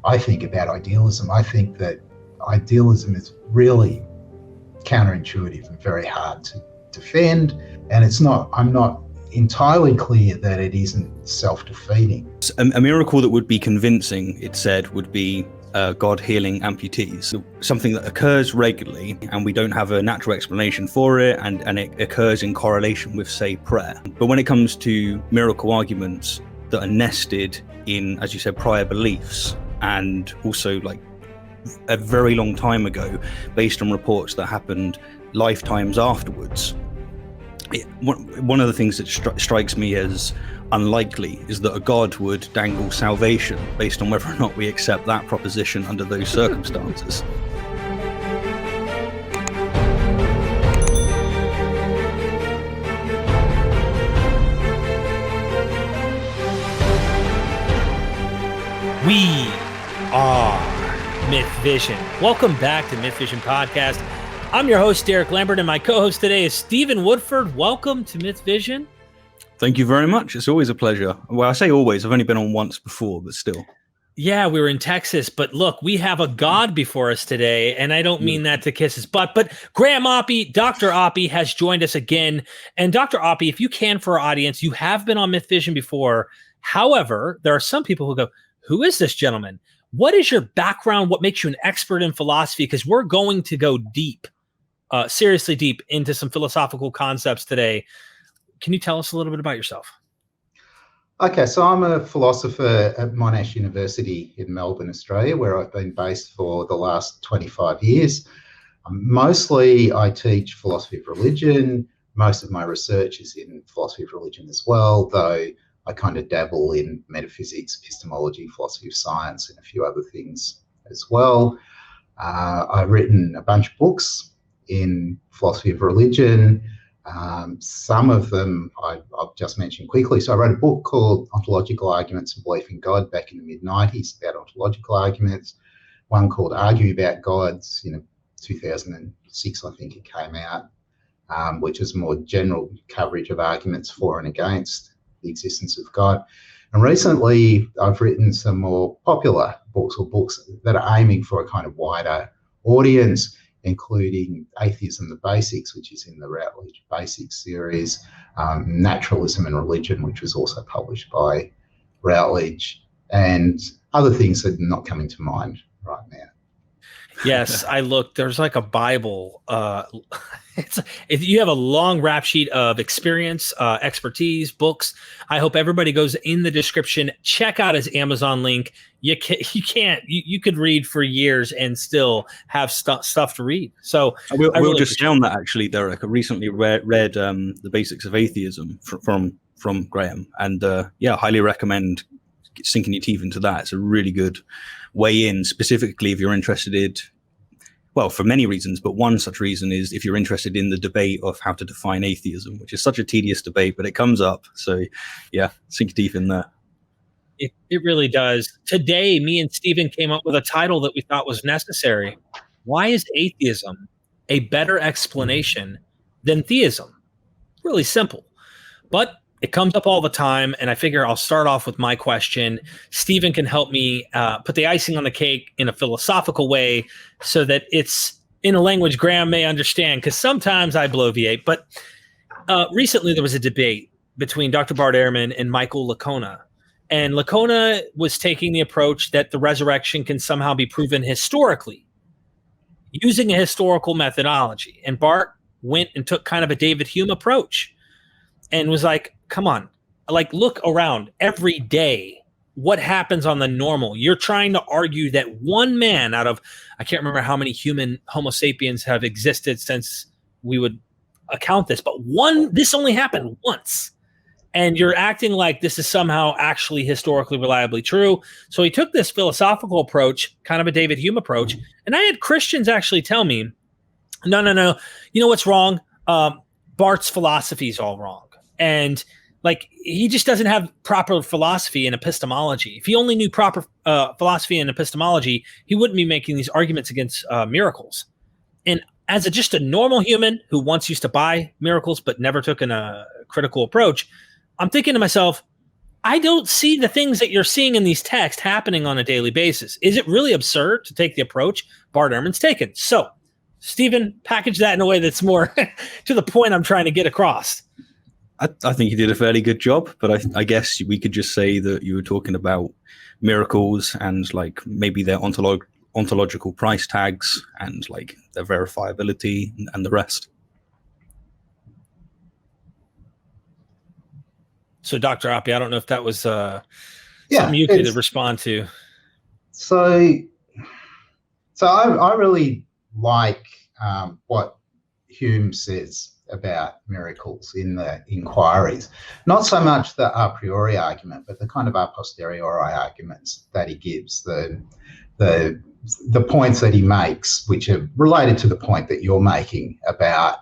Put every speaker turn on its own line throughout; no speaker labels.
I think about idealism. I think that idealism is really counterintuitive and very hard to defend, and I'm not entirely clear that it isn't self-defeating.
A miracle that would be convincing, it said, would be God healing amputees, something that occurs regularly and we don't have a natural explanation for it, and it occurs in correlation with, say, prayer. But when it comes to miracle arguments that are nested in, as you said, prior beliefs, and also like a very long time ago, based on reports that happened lifetimes afterwards, one of the things that strikes me as unlikely is that a God would dangle salvation based on whether or not we accept that proposition under those circumstances.
We are Myth Vision. Welcome back to Myth Vision Podcast. I'm your host, Derek Lambert, and my co-host today is Stephen Woodford. Welcome to Myth Vision.
Thank you very much. It's always a pleasure. Well, I say always. I've only been on once before, but still.
Yeah, we were in Texas, but look, we have a God before us today, and I don't mean that to kiss his butt, but Graham Oppy, Dr. Oppy, has joined us again. And Dr. Oppy, if you can, for our audience, you have been on Myth Vision before. However, there are some people who go, who is this gentleman? What is your background? What makes you an expert in philosophy? Because we're going to go deep, seriously deep, into some philosophical concepts today. Can you tell us a little bit about yourself?
Okay, so I'm a philosopher at Monash University in Melbourne, Australia, where I've been based for the last 25 years. Mostly I teach philosophy of religion. Most of my research is in philosophy of religion as well, though I kind of dabble in metaphysics, epistemology, philosophy of science, and a few other things as well. I've written a bunch of books in philosophy of religion. Some of them I'll just mention quickly. So I wrote a book called Ontological Arguments and Belief in God back in the mid-90s about ontological arguments. One called Arguing About Gods, 2006, I think it came out, which is more general coverage of arguments for and against the existence of God. And recently I've written some more popular books, or books that are aiming for a kind of wider audience, including Atheism, the Basics, which is in the Routledge Basics series, Naturalism and Religion, which was also published by Routledge, and other things that are not coming to mind right now.
Yes, I looked. There's like a Bible. You have a long rap sheet of experience, expertise, books. I hope everybody goes in the description. Check out his Amazon link. You could read for years and still have stuff to read. So
we'll just say on that, actually, Derek. I recently read the Basics of Atheism from Graham, and highly recommend sinking your teeth into that. It's a really good way in, specifically if you're interested for many reasons, but one such reason is if you're interested in the debate of how to define atheism, which is such a tedious debate, but it comes up. So yeah, sink your teeth in there.
It really does. Today, me and Stephen came up with a title that we thought was necessary. Why is atheism a better explanation than theism? Really simple, but it comes up all the time, and I figure I'll start off with my question. Stephen can help me put the icing on the cake in a philosophical way so that it's in a language Graham may understand, because sometimes I bloviate. But recently there was a debate between Dr. Bart Ehrman and Michael Licona. And Licona was taking the approach that the resurrection can somehow be proven historically, using a historical methodology. And Bart went and took kind of a David Hume approach and was like, come on, like, look around every day. What happens on the normal? You're trying to argue that one man out of, I can't remember how many human Homo sapiens have existed since we would account this, but this only happened once. And you're acting like this is somehow actually historically reliably true. So he took this philosophical approach, kind of a David Hume approach. And I had Christians actually tell me, no. You know what's wrong? Bart's philosophy is all wrong. And like, he just doesn't have proper philosophy and epistemology. If he only knew proper philosophy and epistemology, he wouldn't be making these arguments against miracles. And as just a normal human who once used to buy miracles but never took a critical approach, I'm thinking to myself, I don't see the things that you're seeing in these texts happening on a daily basis. Is it really absurd to take the approach Bart Ehrman's taken? So, Stephen, package that in a way that's more to the point I'm trying to get across.
I think you did a fairly good job, but I guess we could just say that you were talking about miracles and like maybe their ontological price tags and like their verifiability and the rest.
So, Dr. Oppy, I don't know if that was something you could respond to.
So I really like what Hume says about miracles in the inquiries. Not so much the a priori argument, but the kind of a posteriori arguments that he gives, the points that he makes, which are related to the point that you're making about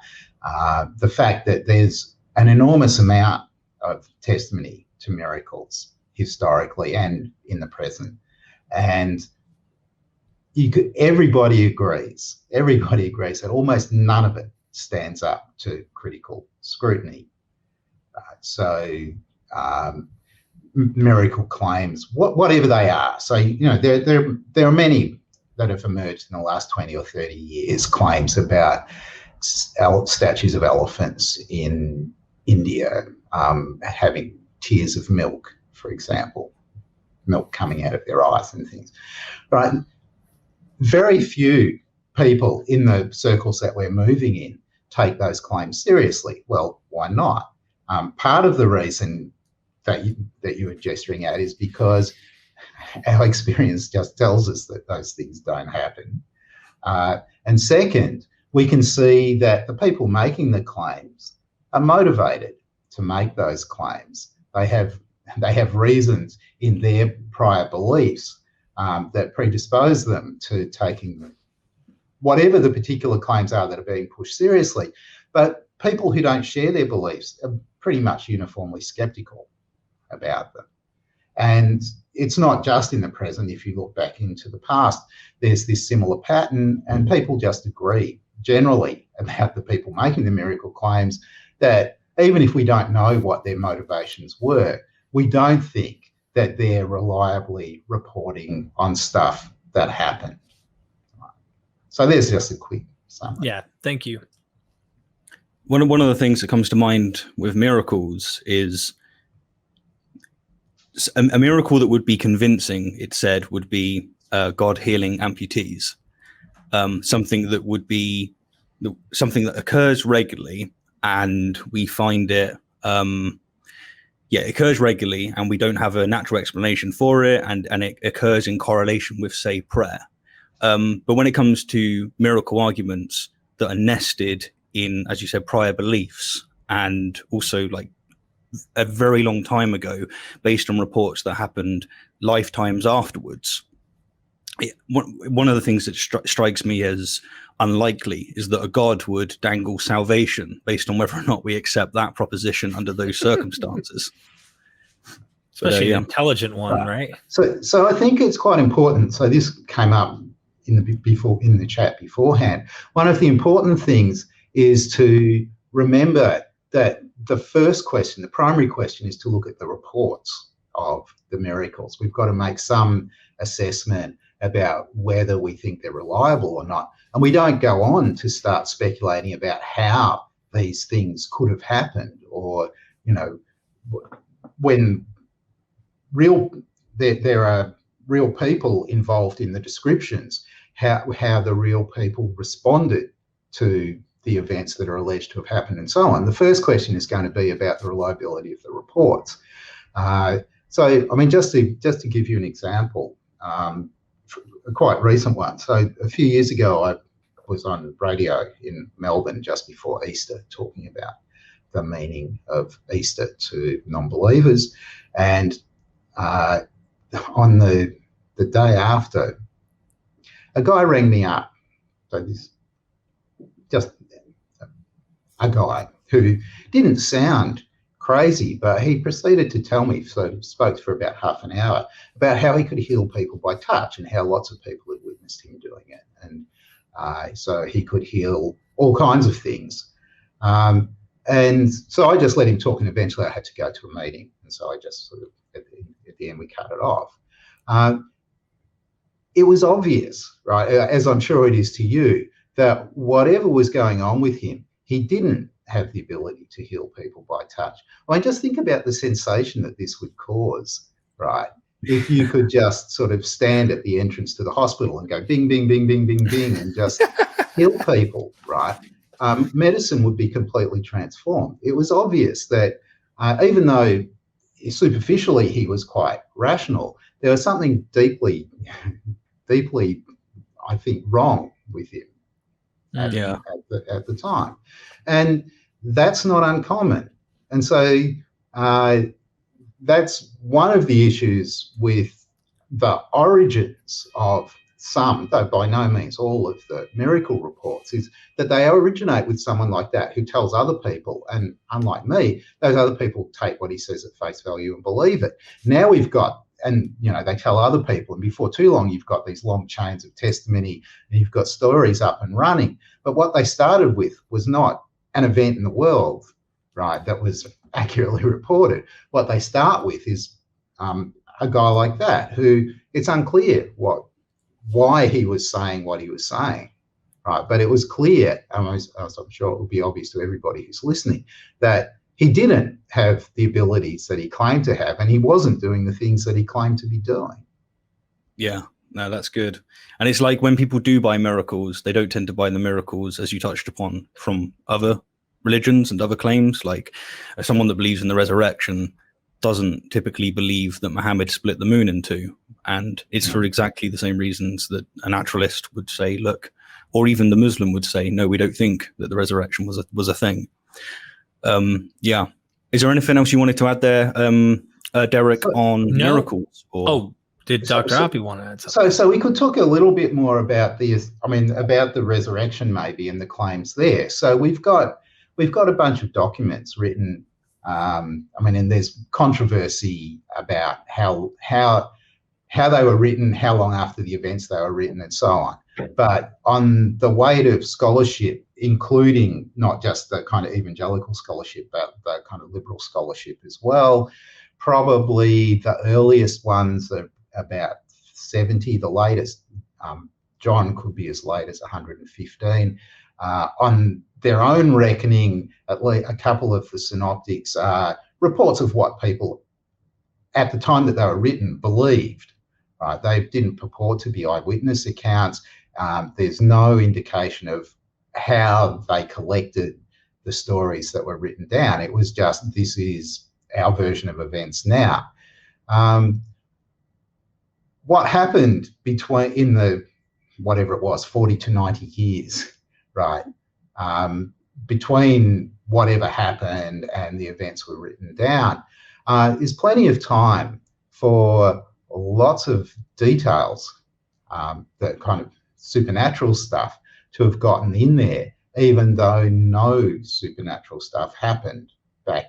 the fact that there's an enormous amount of testimony to miracles historically and in the present. And everybody agrees that almost none of it stands up to critical scrutiny. Miracle claims, whatever they are. So, there are many that have emerged in the last 20 or 30 years, claims about statues of elephants in India having tears of milk, for example, milk coming out of their eyes and things, right? Very few people in the circles that we're moving in take those claims seriously. Well, why not? Part of the reason that you were gesturing at is because our experience just tells us that those things don't happen. And second, we can see that the people making the claims are motivated to make those claims. They have reasons in their prior beliefs that predispose them to taking whatever the particular claims are that are being pushed seriously. But people who don't share their beliefs are pretty much uniformly skeptical about them. And it's not just in the present. If you look back into the past, there's this similar pattern, and people just agree generally about the people making the miracle claims that even if we don't know what their motivations were, we don't think that they're reliably reporting on stuff that happened. So there's just a quick summary.
Yeah, thank you.
One of the things that comes to mind with miracles is a miracle that would be convincing, it said, would be God healing amputees. Something that occurs regularly, and we find it occurs regularly, and we don't have a natural explanation for it, and it occurs in correlation with, say, prayer. But when it comes to miracle arguments that are nested in, as you said, prior beliefs, and also like a very long time ago, based on reports that happened lifetimes afterwards, one of the things that strikes me as unlikely is that a god would dangle salvation based on whether or not we accept that proposition under those circumstances.
Especially an intelligent one, right?
So I think it's quite important. So this came up in the chat beforehand. One of the important things is to remember that the first question, the primary question, is to look at the reports of the miracles. We've got to make some assessment about whether we think they're reliable or not. And we don't go on to start speculating about how these things could have happened, or, when there are real people involved in the descriptions, how the real people responded to the events that are alleged to have happened and so on. The first question is going to be about the reliability of the reports. So, I mean, just to give you an example, a quite recent one. So a few years ago, I was on radio in Melbourne just before Easter talking about the meaning of Easter to non-believers. And on the day after, a guy rang me up. So this just a guy who didn't sound crazy, but he proceeded to tell me, so spoke for about half an hour, about how he could heal people by touch and how lots of people had witnessed him doing it. And so he could heal all kinds of things. And so I just let him talk, and eventually I had to go to a meeting. And so I just sort of at the end we cut it off. It was obvious, right, as I'm sure it is to you, that whatever was going on with him, he didn't have the ability to heal people by touch. I mean, just think about the sensation that this would cause, right? If you could just sort of stand at the entrance to the hospital and go bing, bing, bing, bing, bing, bing, and just heal people, right? Medicine would be completely transformed. It was obvious that even though superficially he was quite rational, there was something deeply, I think, wrong with him at the time. And that's not uncommon. And so that's one of the issues with the origins of some, though by no means all of the miracle reports, is that they originate with someone like that who tells other people, and unlike me, those other people take what he says at face value and believe it. Now we've got, and they tell other people, and before too long you've got these long chains of testimony and you've got stories up and running. But what they started with was not an event in the world, right, that was accurately reported. What they start with is a guy like that who it's unclear why he was saying what he was saying, right? But it was clear, as I'm sure it will be obvious to everybody who's listening, that he didn't have the abilities that he claimed to have, and he wasn't doing the things that he claimed to be doing.
Yeah, no, that's good. And it's like when people do buy miracles, they don't tend to buy the miracles, as you touched upon, from other religions and other claims. Like someone that believes in the resurrection doesn't typically believe that Muhammad split the moon in two. And it's for exactly the same reasons that a naturalist would say, look, or even the Muslim would say, no, we don't think that the resurrection was a thing. Yeah. Is there anything else you wanted to add there, Derek, on miracles? Or?
Did Dr. Oppy want to add something?
So we could talk a little bit more about about the resurrection maybe and the claims there. So we've got a bunch of documents written. And there's controversy about how they were written, how long after the events they were written, and so on. But on the weight of scholarship, including not just the kind of evangelical scholarship, but the kind of liberal scholarship as well, probably the earliest ones are about 70, the latest, John could be as late as 115. On their own reckoning, at least a couple of the synoptics are reports of what people at the time that they were written believed. Right? They didn't purport to be eyewitness accounts. There's no indication of how they collected the stories that were written down. It was just, this is our version of events now. What happened in the, whatever it was, 40 to 90 years, right, between whatever happened and the events were written down, is plenty of time for lots of details, that kind of supernatural stuff, to have gotten in there, even though no supernatural stuff happened back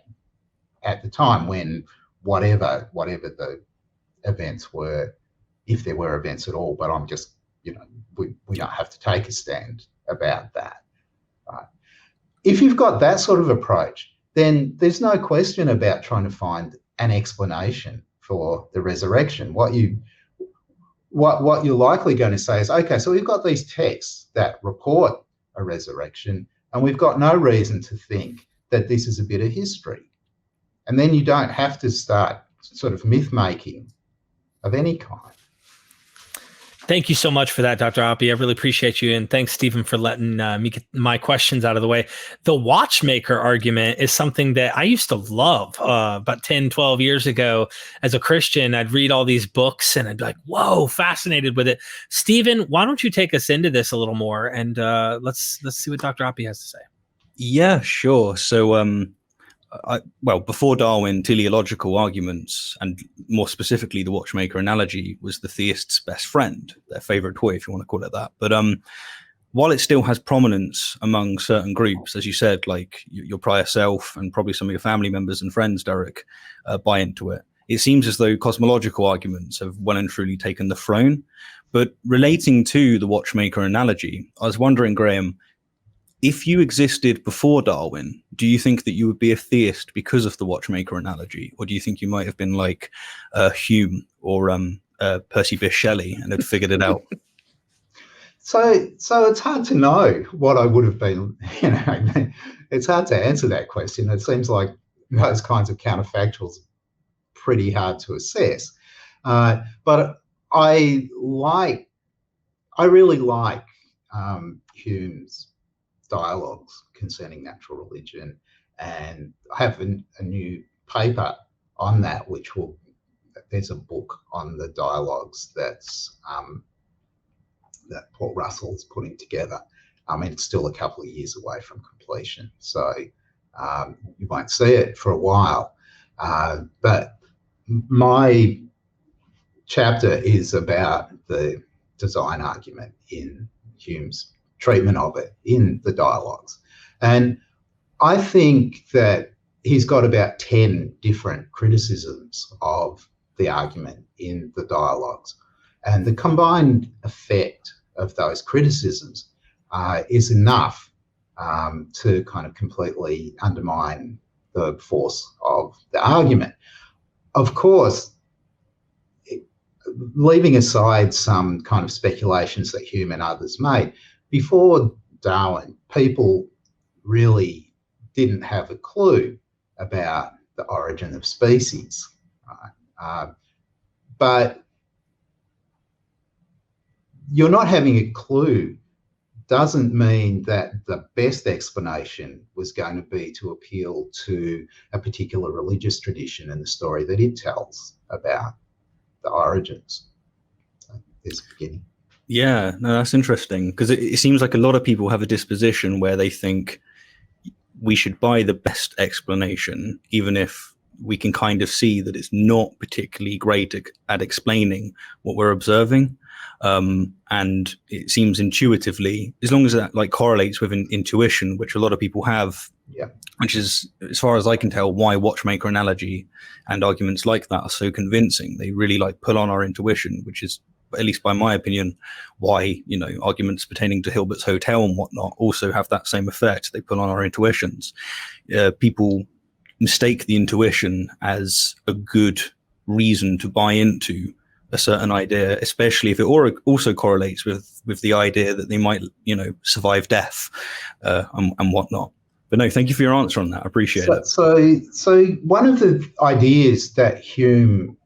at the time when whatever the events were, if there were events at all. But I'm just, we don't have to take a stand about that. Right? If you've got that sort of approach, then there's no question about trying to find an explanation for the resurrection. What you're likely going to say is, okay, so we've got these texts that report a resurrection, and we've got no reason to think that this is a bit of history. And then you don't have to start sort of myth-making of any kind.
Thank you so much for that, Dr. Oppy. I really appreciate you. And thanks, Stephen, for letting me get my questions out of the way. The watchmaker argument is something that I used to love about 10, 12 years ago. As a Christian, I'd read all these books and I'd be like, whoa, fascinated with it. Stephen, why don't you take us into this a little more? And let's see what Dr. Oppy has to say.
Yeah, sure. So, before Darwin, teleological arguments, and more specifically the watchmaker analogy, was the theist's best friend, their favorite toy, if you want to call it that. But while it still has prominence among certain groups, as you said, like your prior self and probably some of your family members and friends, Derek, buy into it, it seems as though cosmological arguments have well and truly taken the throne. But relating to the watchmaker analogy, I was wondering, Graham, if you existed before Darwin, do you think that you would be a theist because of the watchmaker analogy? Or do you think you might have been like Hume or Percy Bysshe Shelley and had figured it out?
So it's hard to know what I would have been, it's hard to answer that question. It seems like those kinds of counterfactuals are pretty hard to assess. But I really like Hume's dialogues concerning natural religion, and I have a new paper on that, there's a book on the dialogues that Paul Russell is putting together. I mean, it's still a couple of years away from completion, so you won't see it for a while. But my chapter is about the design argument in Hume's treatment of it in the dialogues. And I think that he's got about 10 different criticisms of the argument in the dialogues. And the combined effect of those criticisms is enough to kind of completely undermine the force of the argument. Of course, leaving aside some kind of speculations that Hume and others made, before Darwin, people really didn't have a clue about the origin of species. But you're not having a clue doesn't mean that the best explanation was going to be to appeal to a particular religious tradition and the story that it tells about the origins. So there's the beginning.
Yeah, no, that's interesting, because it seems like a lot of people have a disposition where they think we should buy the best explanation, even if we can kind of see that it's not particularly great at explaining what we're observing. And it seems intuitively, as long as that like correlates with intuition, which a lot of people have, which is, as far as I can tell, why watchmaker analogy and arguments like that are so convincing. They really like pull on our intuition, which is, at least by my opinion, why, arguments pertaining to Hilbert's Hotel and whatnot also have that same effect. They pull on our intuitions. People mistake the intuition as a good reason to buy into a certain idea, especially if it also correlates with the idea that they might, survive death and whatnot. But no, thank you for your answer on that. I appreciate it.
So one of the ideas that Hume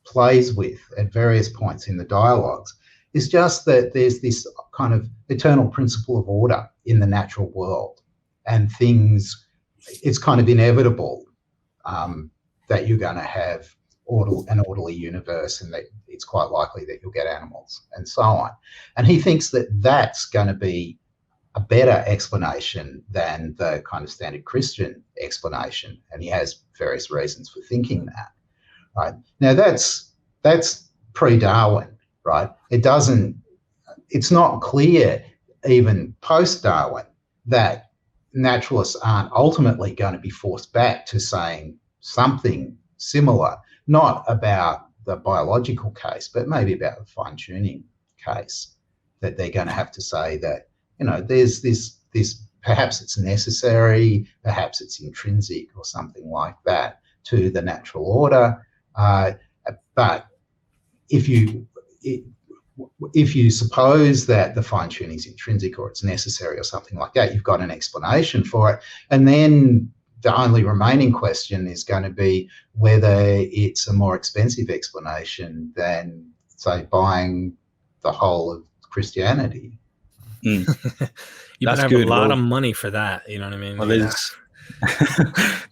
plays with at various points in the dialogues is just that there's this kind of eternal principle of order in the natural world, and things, it's kind of inevitable that you're going to have an orderly universe, and that it's quite likely that you'll get animals and so on. And he thinks that that's going to be a better explanation than the kind of standard Christian explanation, and he has various reasons for thinking that. Right. Now that's pre-Darwin, right? It's not clear even post-Darwin that naturalists aren't ultimately going to be forced back to saying something similar, not about the biological case, but maybe about the fine-tuning case, that they're going to have to say that, there's this, perhaps it's necessary, perhaps it's intrinsic or something like that to the natural order. But if you suppose that the fine-tuning is intrinsic or it's necessary or something like that, you've got an explanation for it. And then the only remaining question is going to be whether it's a more expensive explanation than, say, buying the whole of Christianity.
You better have a lot of money for that. You know what I mean?
Well, there's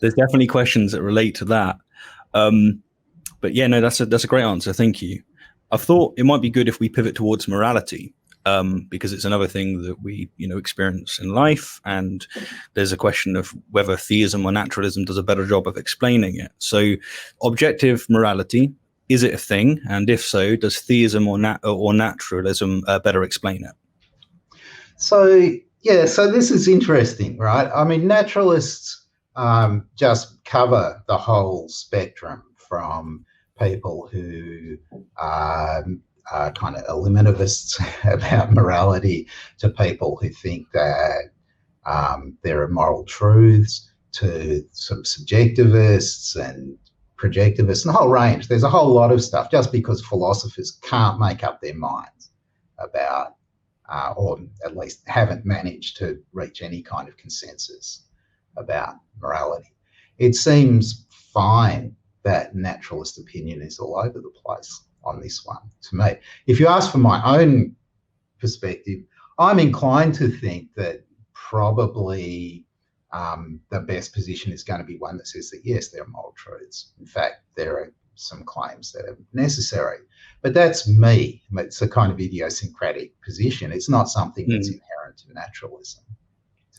definitely questions that relate to that. But yeah, no, that's a great answer. Thank you. I thought it might be good if we pivot towards morality, because it's another thing that we, experience in life, and there's a question of whether theism or naturalism does a better job of explaining it. So, objective morality, is it a thing? And if so, does theism or naturalism better explain it?
So this is interesting, right? I mean, naturalists just cover the whole spectrum, from people who are kind of eliminativists about morality to people who think that There are moral truths to some subjectivists and projectivists, and a whole range. There's a whole lot of stuff just because philosophers can't make up their minds about, or at least haven't managed to reach any kind of consensus about morality. It seems fine that naturalist opinion is all over the place on this one to me. If you ask for my own perspective, I'm inclined to think that probably the best position is going to be one that says that, yes, there are moral truths. In fact, there are some claims that are necessary. But that's me. It's a kind of idiosyncratic position. It's not something that's inherent in naturalism.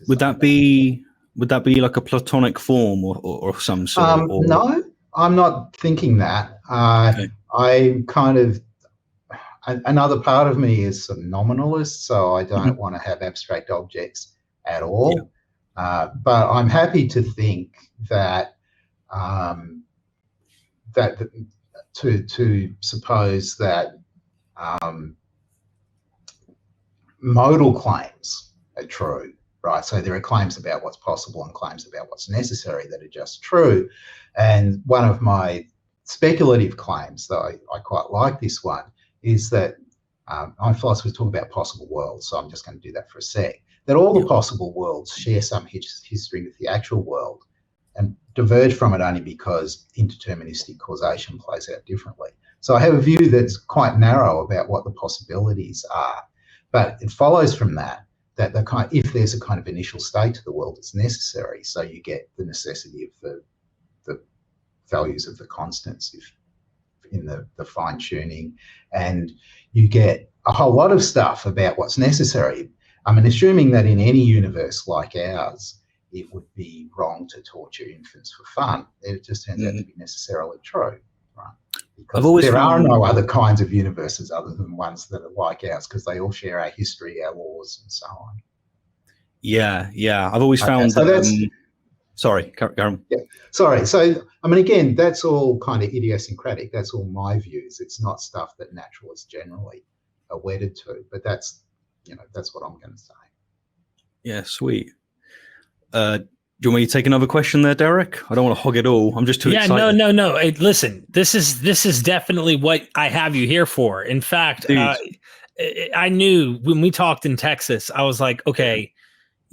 Would that be like a Platonic form or some sort?
No, I'm not thinking that.
Okay.
I kind of, another part of me is some nominalist, so I don't want to have abstract objects at all.
Yeah.
But I'm happy to think that to suppose that modal claims are true, right? So there are claims about what's possible and claims about what's necessary that are just true. And one of my speculative claims, though I quite like this one, is that philosophers talk about possible worlds, so I'm just going to do that for a sec, that all the possible worlds share some history with the actual world and diverge from it only because indeterministic causation plays out differently. So I have a view that's quite narrow about what the possibilities are, but it follows from that if there's a kind of initial state to the world, it's necessary. So you get the necessity of the values of the constants in the fine tuning, and you get a whole lot of stuff about what's necessary. I mean, assuming that in any universe like ours, it would be wrong to torture infants for fun. It just turns out to be necessarily true, right? Because there are no other kinds of universes other than ones that are like ours, because they all share our history, our laws, and so on.
Yeah. I've always found
so that's.
Sorry, Kalam.
Yeah, sorry. So, I mean, again, that's all kind of idiosyncratic. That's all my views. It's not stuff that naturalists generally are wedded to, but that's what I'm going to say.
Yeah, sweet. Do you want me to take another question there, Derek? I don't want to hog it all. I'm just too excited.
No. Hey, listen, this is definitely what I have you here for. In fact, I knew when we talked in Texas, I was like, okay,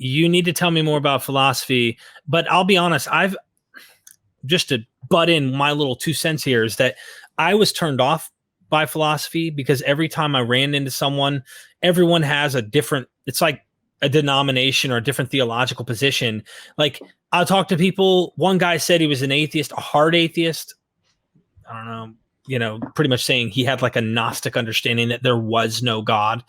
you need to tell me more about philosophy. But I'll be honest, I've just to butt in my little 2 cents here is that I was turned off by philosophy because every time I ran into someone, everyone has a different, it's like a denomination or a different theological position. Like I'll talk to people. One guy said he was an atheist, a hard atheist. I don't know, pretty much saying he had like a Gnostic understanding that there was no God,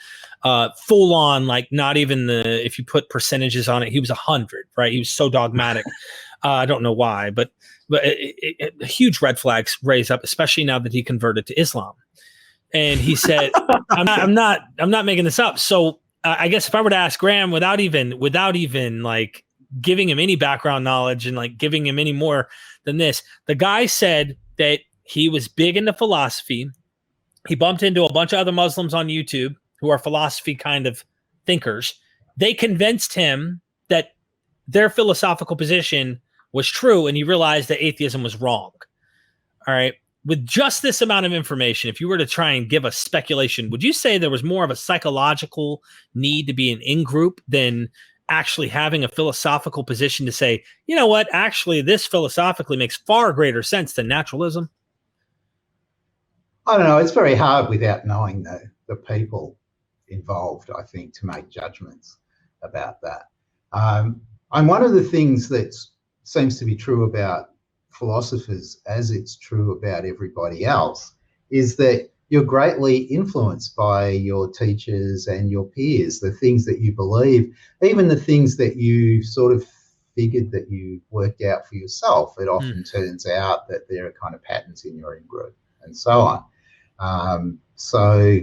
full on, like not even if you put percentages on it, he was 100, right? He was so dogmatic. I don't know why, but huge red flags raised up, especially now that he converted to Islam. And he said, I'm not making this up. So I guess if I were to ask Graham without even like giving him any background knowledge and like giving him any more than this, the guy said that he was big into philosophy. He bumped into a bunch of other Muslims on YouTube who are philosophy kind of thinkers. They convinced him that their philosophical position was true, and he realized that atheism was wrong. All right. With just this amount of information, if you were to try and give a speculation, would you say there was more of a psychological need to be an in-group than actually having a philosophical position to say, you know what, actually this philosophically makes far greater sense than naturalism?
I don't know. It's very hard without knowing the people involved, I think, to make judgments about that. And one of the things that seems to be true about philosophers, as it's true about everybody else, is that you're greatly influenced by your teachers and your peers, the things that you believe, even the things that you sort of figured that you worked out for yourself. It often turns out that there are kind of patterns in your in-group and so on. So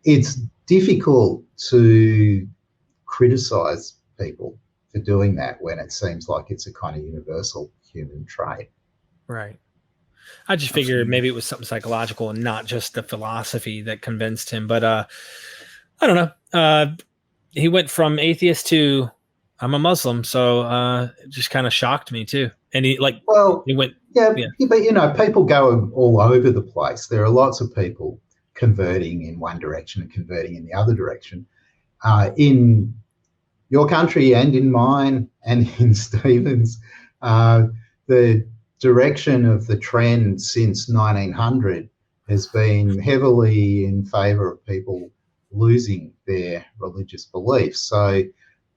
it's difficult to criticize people for doing that when it seems like it's a kind of universal human trait.
Right. I just figured maybe it was something psychological and not just the philosophy that convinced him. But I don't know. He went from atheist to I'm a Muslim, so it just kind of shocked me too. And he
Well,
he went,
yeah,
yeah.
but people go all over the place. There are lots of people converting in one direction and converting in the other direction. In your country and in mine and in Stephen's, the direction of the trend since 1900 has been heavily in favour of people losing their religious beliefs. So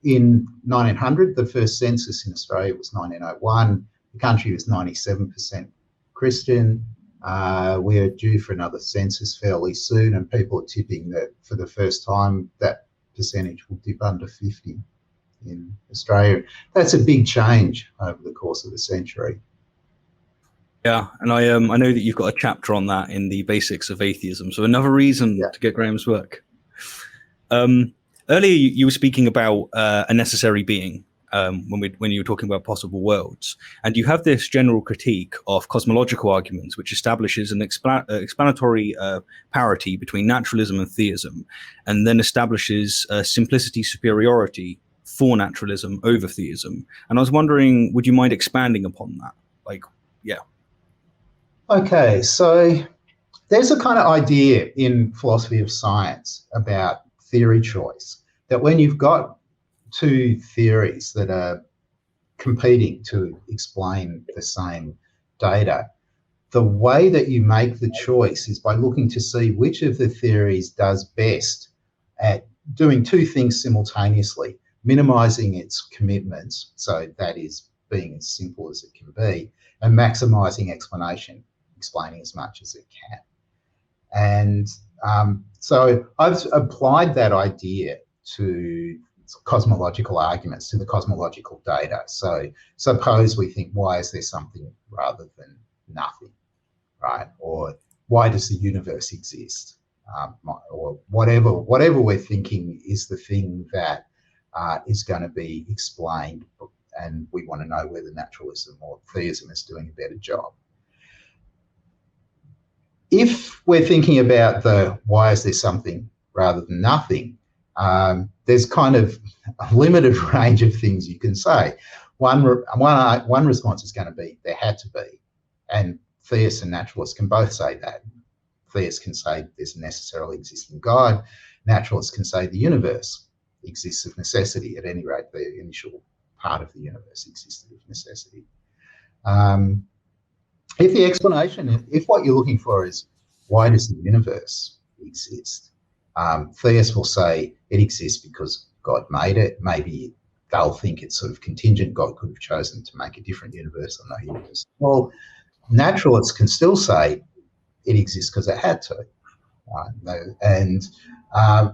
in 1900, the first census in Australia was 1901. The country was 97% Christian. We are due for another census fairly soon, and people are tipping that for the first time that percentage will dip under 50 in Australia. That's a big change over the course of a century.
Yeah, and I know that you've got a chapter on that in the Basics of Atheism. So another reason to get Graham's work. Earlier, you were speaking about a necessary being when you were talking about possible worlds, and you have this general critique of cosmological arguments, which establishes an explanatory parity between naturalism and theism, and then establishes simplicity superiority for naturalism over theism. And I was wondering, would you mind expanding upon that?
Okay, so there's a kind of idea in philosophy of science about theory choice, that when you've got two theories that are competing to explain the same data, the way that you make the choice is by looking to see which of the theories does best at doing two things simultaneously: minimizing its commitments, so that is being as simple as it can be, and maximizing explanation, explaining as much as it can. And so I've applied that idea to cosmological arguments, to the cosmological data. So suppose we think, why is there something rather than nothing, right? Or why does the universe exist? Or whatever we're thinking is the thing that is going to be explained, and we want to know whether naturalism or theism is doing a better job. If we're thinking about the why is there something rather than nothing, there's kind of a limited range of things you can say. One response is going to be there had to be, and theists and naturalists can both say that. Theists can say there's a necessarily existing God. Naturalists can say the universe exists of necessity. At any rate, the initial part of the universe existed of necessity. If the explanation, if what you're looking for is why does the universe exist, theists will say it exists because God made it. Maybe they'll think it's sort of contingent. God could have chosen to make a different universe or no universe. Well, naturalists can still say it exists because it had to. And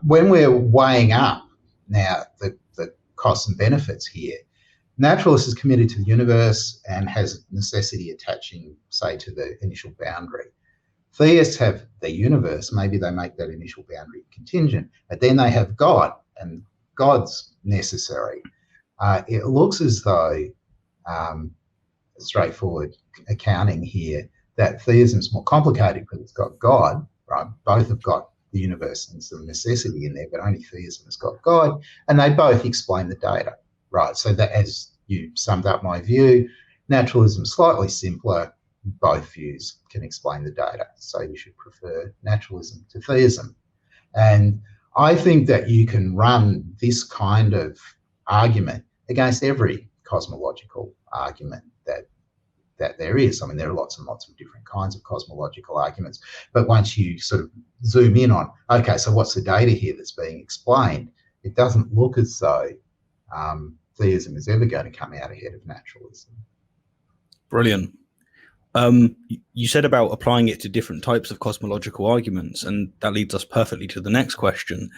when we're weighing up now the costs and benefits here, naturalist is committed to the universe and has necessity attaching, say, to the initial boundary. Theists have the universe, maybe they make that initial boundary contingent, but then they have God, and God's necessary. It looks as though, straightforward accounting here, that theism's more complicated because it's got God, right? Both have got the universe and some necessity in there, but only theism has got God, and they both explain the data. Right, so that, as you summed up my view, naturalism is slightly simpler. Both views can explain the data, so you should prefer naturalism to theism. And I think that you can run this kind of argument against every cosmological argument that there is. I mean, there are lots and lots of different kinds of cosmological arguments, but once you sort of zoom in on, okay, so what's the data here that's being explained, it doesn't look as though theism is ever going to come out ahead of naturalism.
Brilliant. You said about applying it to different types of cosmological arguments, and that leads us perfectly to the next question,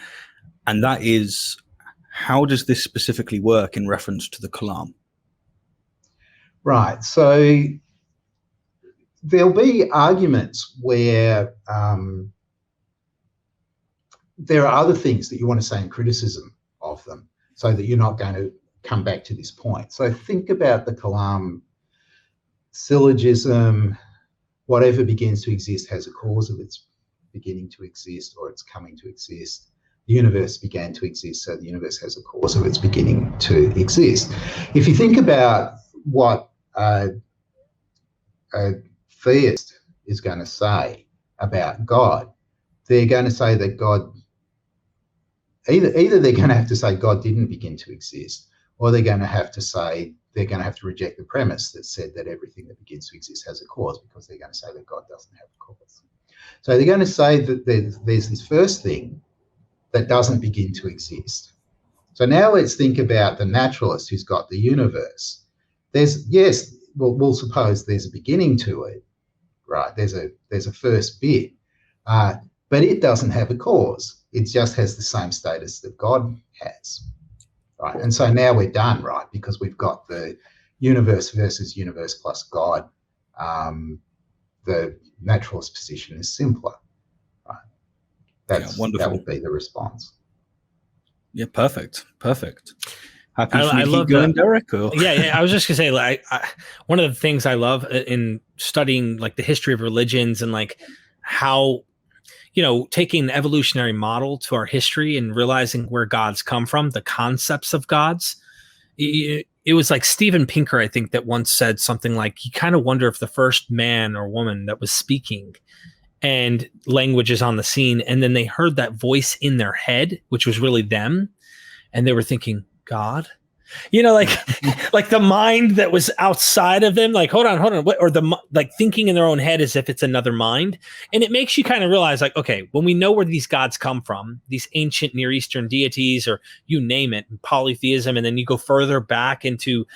and that is, how does this specifically work in reference to the Kalam?
Right, so there'll be arguments where there are other things that you want to say in criticism of them, so that you're not going to come back to this point. So think about the Kalam syllogism: whatever begins to exist has a cause of its beginning to exist or its coming to exist. universe began to exist, so the universe has a cause of its beginning to exist. If you think about what a theist is going to say about God, they're going to say that God, either they're going to have to say God didn't begin to exist, or they're going to have to say, they're going to have to reject the premise that said that everything that begins to exist has a cause, because they're going to say that God doesn't have a cause. So they're going to say that there's this first thing that doesn't begin to exist. So now let's think about the naturalist who's got the universe. We'll suppose there's a beginning to it, right? There's a first bit, but it doesn't have a cause. It just has the same status that God has, right? And so now we're done, right? Because we've got the universe versus universe plus God. The naturalist position is simpler, right? That would be the response.
Yeah, perfect. Happy
I
to
love
keep going,
that.
Derek? Or?
Yeah. I was just gonna say, like, one of the things I love in studying like the history of religions and like how, taking the evolutionary model to our history and realizing where gods come from, the concepts of gods. It was like Steven Pinker, I think, that once said something like, you kind of wonder if the first man or woman that was speaking and language is on the scene, and then they heard that voice in their head, which was really them, and they were thinking, God? Like the mind that was outside of them, like, hold on, or like thinking in their own head as if it's another mind. And it makes you kind of realize, like, okay, when we know where these gods come from, these ancient Near Eastern deities, or you name it, polytheism, and then you go further back into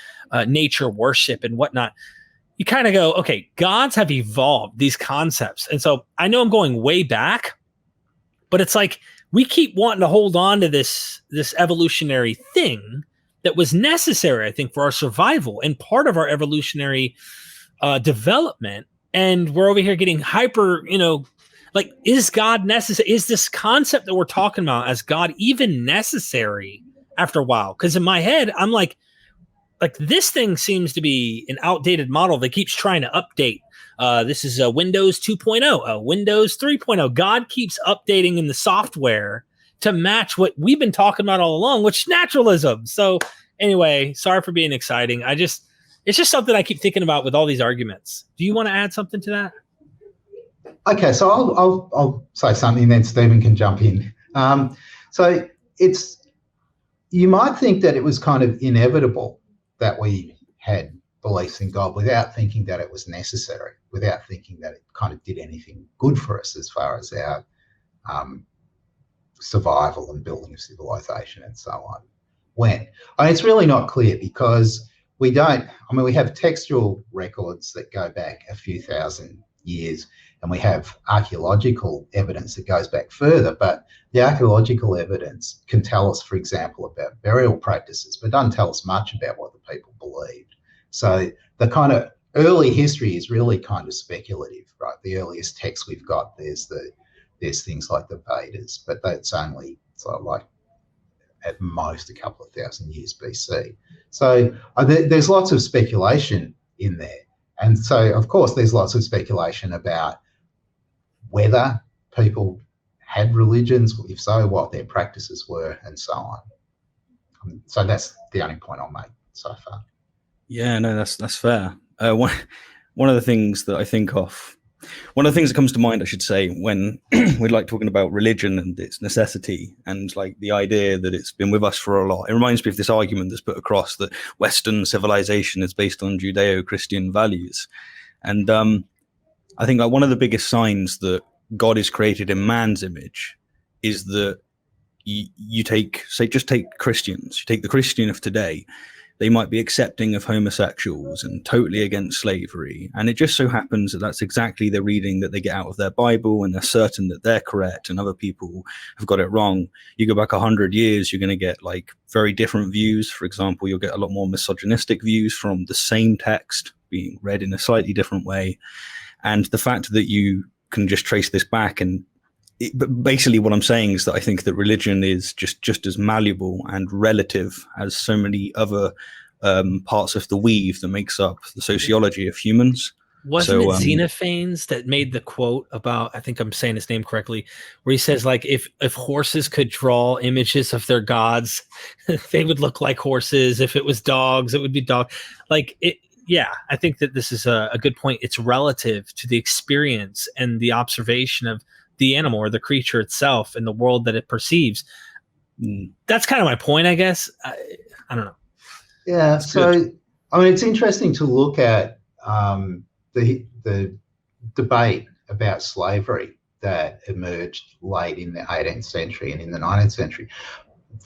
nature worship and whatnot, you kind of go, okay, gods have evolved these concepts. And so I know I'm going way back, but it's like we keep wanting to hold on to this evolutionary thing that was necessary, I think, for our survival and part of our evolutionary development. And we're over here getting hyper, like, is God necessary? Is this concept that we're talking about as God even necessary after a while? Because in my head, I'm like this thing seems to be an outdated model that keeps trying to update. This is a Windows 2.0, a Windows 3.0. God keeps updating in the software to match what we've been talking about all along, which is naturalism. So anyway, sorry for being exciting. It's just something I keep thinking about with all these arguments. Do you want to add something to that?
Okay, so I'll say something, then Stephen can jump in. So you might think that it was kind of inevitable that we had beliefs in God without thinking that it was necessary, without thinking that it kind of did anything good for us as far as our survival and building of civilization and so on. It's really not clear, because we have textual records that go back a few thousand years, and we have archaeological evidence that goes back further, but the archaeological evidence can tell us, for example, about burial practices, but doesn't tell us much about what the people believed. So the kind of early history is really kind of speculative, right? The earliest texts we've got, there's things like the Vedas, but that's only sort of like at most a couple of thousand years BC. So there's lots of speculation in there. And so, of course, there's lots of speculation about whether people had religions, if so, what their practices were, and so on. So that's the only point I'll make so far.
Yeah, no, that's fair. One of the things that I think of, one of the things that comes to mind, I should say, when we like talking about religion and its necessity and like the idea that it's been with us for a lot, it reminds me of this argument that's put across that Western civilization is based on Judeo-Christian values. And I think like one of the biggest signs that God is created in man's image is that you take Christians, you take the Christian of today, they might be accepting of homosexuals and totally against slavery. And it just so happens that that's exactly the reading that they get out of their Bible, and they're certain that they're correct and other people have got it wrong. You go back 100 years, you're going to get like very different views. For example, you'll get a lot more misogynistic views from the same text being read in a slightly different way. And the fact that you can just trace this back, and but basically what I'm saying is that I think that religion is just as malleable and relative as so many other parts of the weave that makes up the sociology of humans.
Wasn't it Xenophanes that made the quote about, I think I'm saying his name correctly, where he says, like, if horses could draw images of their gods, they would look like horses. If it was dogs, it would be dog. Like, it. Yeah, I think that this is a good point. It's relative to the experience and the observation of the animal or the creature itself and the world that it perceives. That's kind of my point, I guess. I don't know.
Yeah, so, I mean, it's interesting to look at the debate about slavery that emerged late in the 18th century and in the 19th century.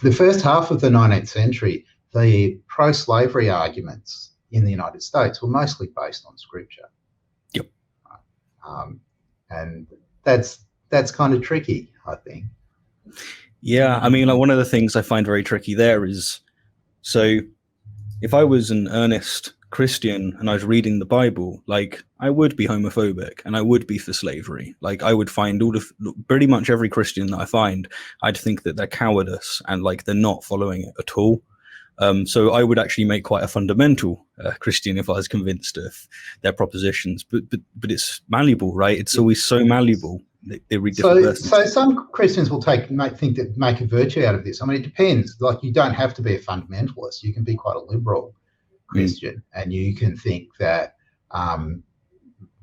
The first half of the 19th century, the pro-slavery arguments in the United States were mostly based on scripture.
Yep.
And that's kind of tricky, I think.
Yeah, I mean, like, one of the things I find very tricky there is, so if I was an earnest Christian and I was reading the Bible, like, I would be homophobic and I would be for slavery. Like, I would find pretty much every Christian that I find, I'd think that they're cowardice and, like, they're not following it at all. So I would actually make quite a fundamental Christian if I was convinced of their propositions. But it's malleable, right? It's always so malleable. They read different versions.
So some Christians will make a virtue out of this. I mean, it depends. Like, you don't have to be a fundamentalist. You can be quite a liberal Christian, and you can think that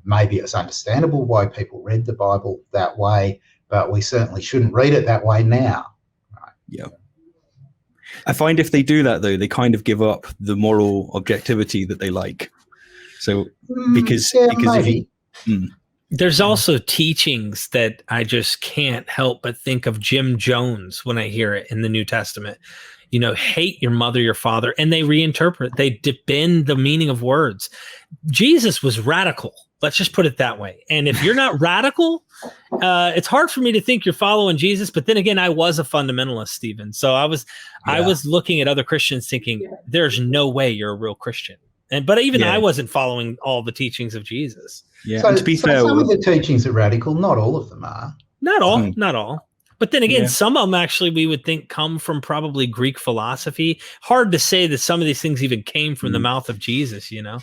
maybe it's understandable why people read the Bible that way, but we certainly shouldn't read it that way now. Right?
Yeah. I find if they do that, though, they kind of give up the moral objectivity that they like. So because if you,
there's also teachings that I just can't help but think of Jim Jones when I hear it in the New Testament. You know, hate your mother, your father, and they reinterpret, they bend the meaning of words. Jesus was radical. Let's just put it that way. And if you're not radical, it's hard for me to think you're following Jesus. But then again, I was a fundamentalist, Stephen. So I was looking at other Christians thinking, there's no way you're a real Christian. But even I wasn't following all the teachings of Jesus.
Yeah.
So,
and to be fair,
some of the teachings are radical. Not all of them are.
Not all. But then again, some of them actually we would think come from probably Greek philosophy. Hard to say that some of these things even came from the mouth of Jesus, you know?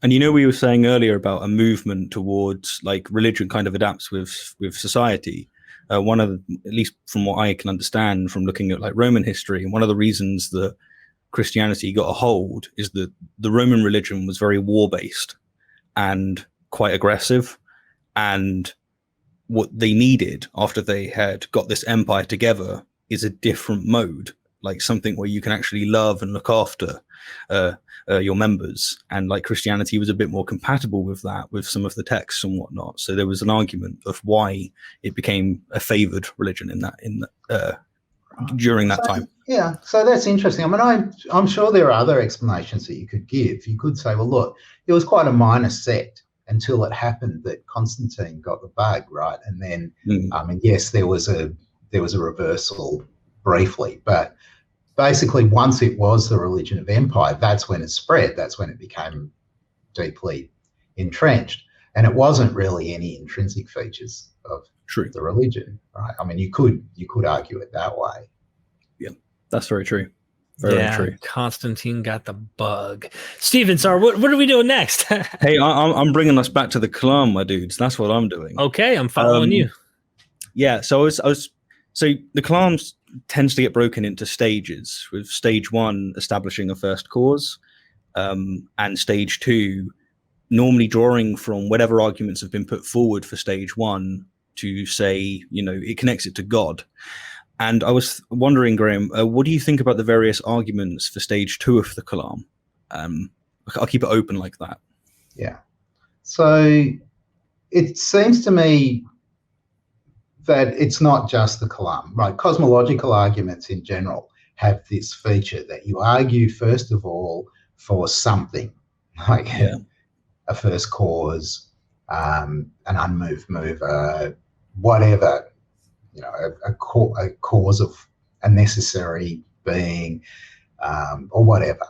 And you know, we were saying earlier about a movement towards, like, religion kind of adapts with society. One of the, at least from what I can understand from looking at, like, Roman history, one of the reasons that Christianity got a hold is that the Roman religion was very war-based and quite aggressive, and what they needed after they had got this empire together is a different mode, like something where you can actually love and look after your members. And, like, Christianity was a bit more compatible with that, with some of the texts and whatnot. So there was an argument of why it became a favored religion during that time.
Yeah, so that's interesting. I mean, I'm sure there are other explanations that you could give. You could say, well, look, it was quite a minor sect until it happened that Constantine got the bug, right? And then, I mean, yes, there was a reversal briefly, but basically once it was the religion of empire, that's when it spread. That's when it became deeply entrenched. And it wasn't really any intrinsic features of the religion, right? I mean, you could argue it that way.
Yeah, that's very true. Very true.
Constantine got the bug. Stephen, sorry, what are we doing next?
Hey, I'm bringing us back to the Kalam, my dudes. That's what I'm doing.
Okay, I'm following you.
Yeah, so so the Kalam tends to get broken into stages, with stage 1 establishing a first cause, and stage 2 normally drawing from whatever arguments have been put forward for stage 1 to say, you know, it connects it to God. And I was wondering, Graham, what do you think about the various arguments for stage 2 of the Kalam? I'll keep it open like that.
Yeah. So it seems to me that it's not just the Kalam, right? Cosmological arguments in general have this feature that you argue, first of all, for something, like a first cause, an unmoved mover, whatever. You know, a cause of a necessary being, or whatever.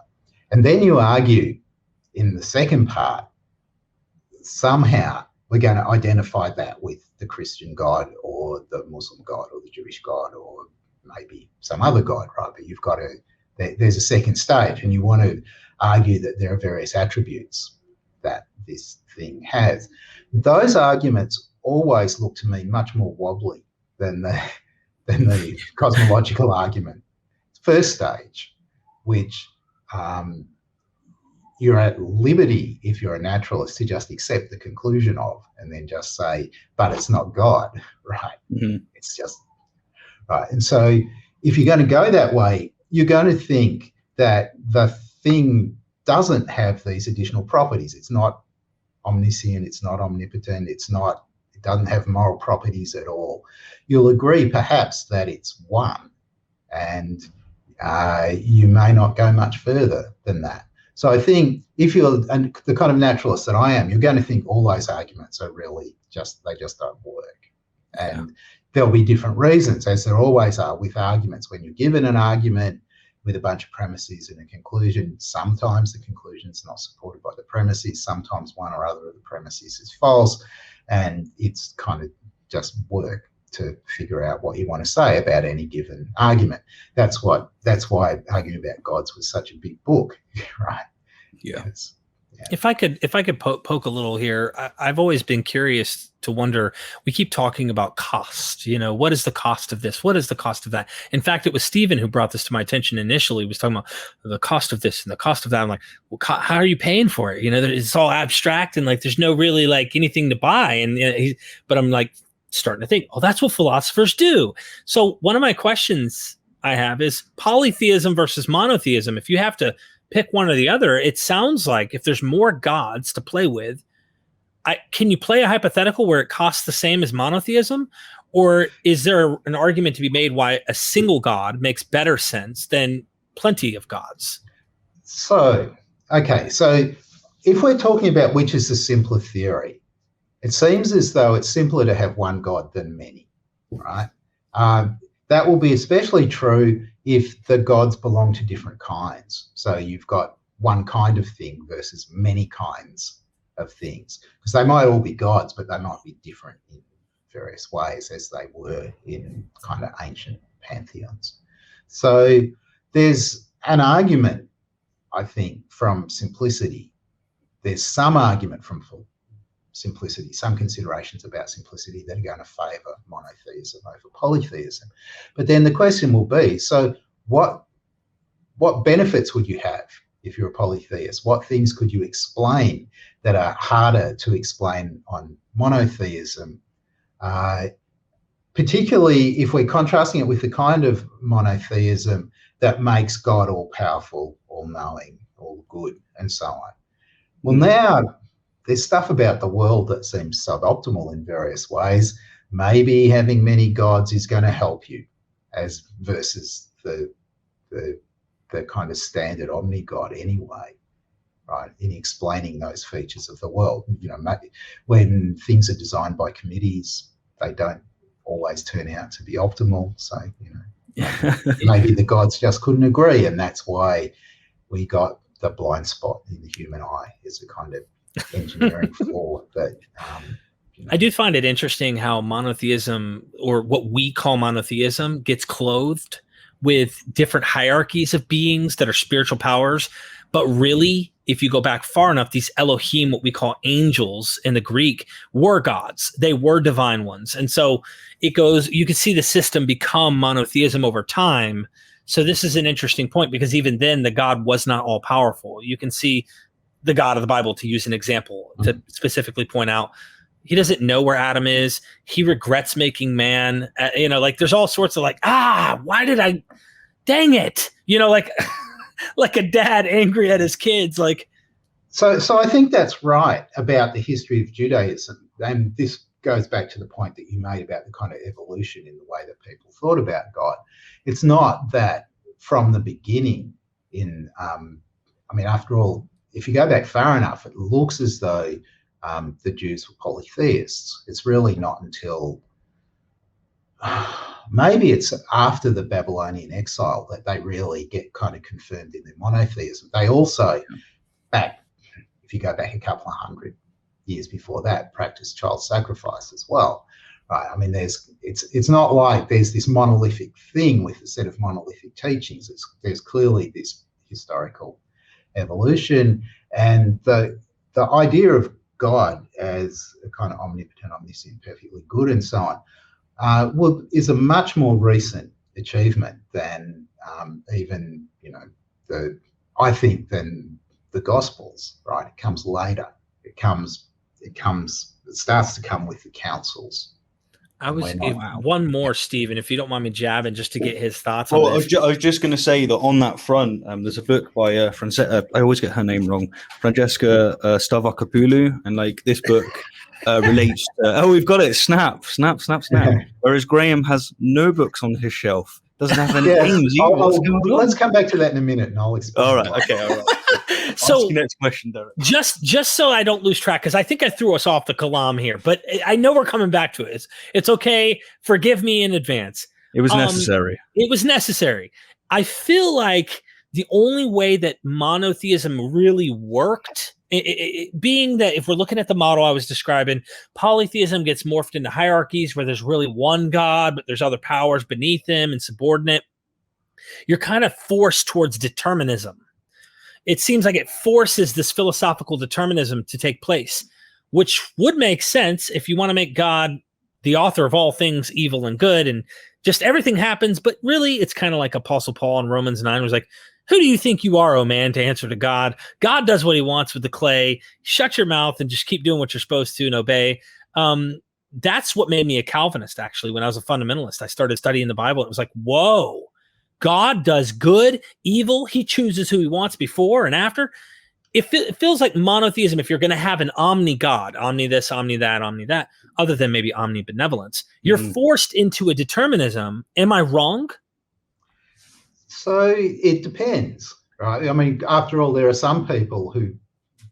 And then you argue in the second part, somehow we're going to identify that with the Christian God or the Muslim God or the Jewish God or maybe some other God, right? But you've got to, there's a second stage, and you want to argue that there are various attributes that this thing has. Those arguments always look to me much more wobbly than the cosmological argument. First stage, which you're at liberty, if you're a naturalist, to just accept the conclusion of, and then just say, but it's not God, right?
Mm-hmm.
It's just, right. And so if you're going to go that way, you're going to think that the thing doesn't have these additional properties. It's not omniscient, it's not omnipotent, it doesn't have moral properties at all. You'll agree perhaps that it's one, and you may not go much further than that. So I think if you're the kind of naturalist that I am, you're going to think all those arguments are really they just don't work. And there'll be different reasons, as there always are with arguments. When you're given an argument with a bunch of premises and a conclusion, sometimes the conclusion is not supported by the premises, sometimes one or other of the premises is false, and it's kind of just work to figure out what you want to say about any given argument. That's why arguing about gods was such a big book, right?
Yeah.
If I could poke a little here, I've always been curious to wonder. We keep talking about cost. What is the cost of this? What is the cost of that? In fact, it was Stephen who brought this to my attention initially. He was talking about the cost of this and the cost of that. I'm like, well, how are you paying for it? It's all abstract and like there's no really like anything to buy. And but I'm like starting to think, oh, that's what philosophers do. So one of my questions I have is polytheism versus monotheism. If you have to pick one or the other, it sounds like if there's more gods to play with, can you play a hypothetical where it costs the same as monotheism? Or is there an argument to be made why a single god makes better sense than plenty of gods?
So if we're talking about which is the simpler theory, it seems as though it's simpler to have one god than many, right? That will be especially true if the gods belong to different kinds. So you've got one kind of thing versus many kinds of things, because they might all be gods, but they might be different in various ways as they were in kind of ancient pantheons. So there's an argument, I think, from simplicity. There's some argument from simplicity, some considerations about simplicity that are going to favour monotheism over polytheism. But then the question will be, so what benefits would you have if you're a polytheist? What things could you explain that are harder to explain on monotheism? Particularly if we're contrasting it with the kind of monotheism that makes God all-powerful, all-knowing, all-good, and so on. Well, now there's stuff about the world that seems suboptimal in various ways. Maybe having many gods is going to help you, as versus the kind of standard omni-god anyway, right? In explaining those features of the world, maybe when things are designed by committees, they don't always turn out to be optimal. So maybe the gods just couldn't agree, and that's why we got the blind spot in the human eye is a kind of engineering flaw that
I do find it interesting how monotheism, or what we call monotheism, gets clothed with different hierarchies of beings that are spiritual powers. But really, if you go back far enough, these Elohim, what we call angels in the Greek, were gods. They were divine ones. And so it goes, you can see the system become monotheism over time. So this is an interesting point, because even then the God was not all powerful. You can see the God of the Bible, to use an example, to specifically point out, he doesn't know where Adam is. He regrets making man. Like there's all sorts of why did I, dang it. Like a dad angry at his kids.
So I think that's right about the history of Judaism. And this goes back to the point that you made about the kind of evolution in the way that people thought about God. It's not that from the beginning after all, if you go back far enough, it looks as though the Jews were polytheists. It's really not until maybe it's after the Babylonian exile that they really get kind of confirmed in their monotheism. They also, if you go back a couple of hundred years before that, practiced child sacrifice as well. Right? I mean, it's not like there's this monolithic thing with a set of monolithic teachings. There's clearly this historical evolution, and the the idea of God as a kind of omnipotent, omniscient, perfectly good, and so on, is a much more recent achievement than even, I think, than the Gospels. Right? It comes later. It starts to come with the councils.
One more, Stephen, if you don't mind me jabbing, just to get his thoughts on this.
I was just going to say that on that front, there's a book by I always get her name wrong, Francesca Stavrakopoulou, and like this book relates to, we've got it, snap. Whereas Graham has no books on his shelf, doesn't have any names.
Let's come back to that in a minute, and I'll explain.
All right.
So
next question, Derek.
Just so I don't lose track, because I think I threw us off the Kalam here, but I know we're coming back to it. It's okay. Forgive me in advance.
It was necessary.
It was necessary. I feel like the only way that monotheism really worked, being that if we're looking at the model I was describing, polytheism gets morphed into hierarchies where there's really one God, but there's other powers beneath him and subordinate. You're kind of forced towards determinism. It seems like it forces this philosophical determinism to take place, which would make sense if you want to make God the author of all things evil and good, and just everything happens. But really, it's kind of like Apostle Paul in Romans 9 was like, who do you think you are, oh man, to answer to God? God does what he wants with the clay. Shut your mouth and just keep doing what you're supposed to and obey. That's what made me a Calvinist, actually. When I was a fundamentalist, I started studying the Bible. It was like, whoa. God does good, evil. He chooses who he wants before and after. It feels like monotheism, if you're going to have an omni-God, omni this, omni that, other than maybe omnibenevolence, you're forced into a determinism. Am I wrong?
So it depends, right? I mean, after all, there are some people who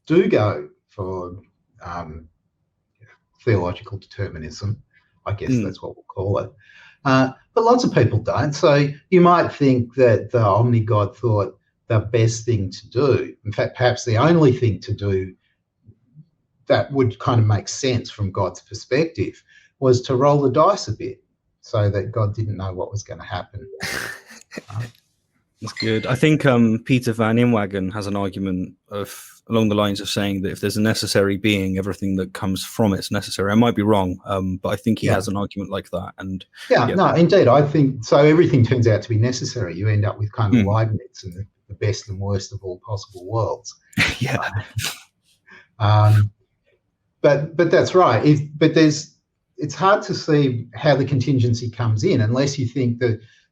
do go for theological determinism. I guess that's what we'll call it. But lots of people don't. So you might think that the omni-God thought the best thing to do, in fact, perhaps the only thing to do that would kind of make sense from God's perspective, was to roll the dice a bit so that God didn't know what was going to happen.
That's good. I think Peter Van Inwagen has an argument along the lines of saying that if there's a necessary being, everything that comes from it's necessary. I might be wrong, but I think he has an argument like that. And
no, indeed, I think so. Everything turns out to be necessary. You end up with kind of Leibniz and the best and worst of all possible worlds. But that's right. It's hard to see how the contingency comes in unless you think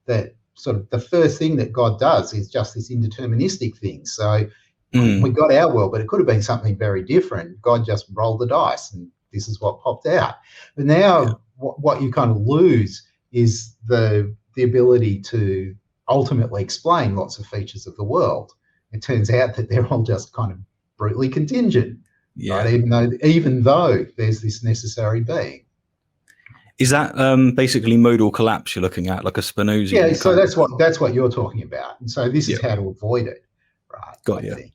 that sort of the first thing that God does is just this indeterministic thing. So we got our world, but it could have been something very different. God just rolled the dice and this is what popped out. But now what you kind of lose is the ability to ultimately explain lots of features of the world. It turns out that they're all just kind of brutally contingent, right? Even though there's this necessary being.
Is that basically modal collapse you're looking at, like a Spinoza?
Yeah, so that's what you're talking about. And so this is how to avoid it, right?
Got you.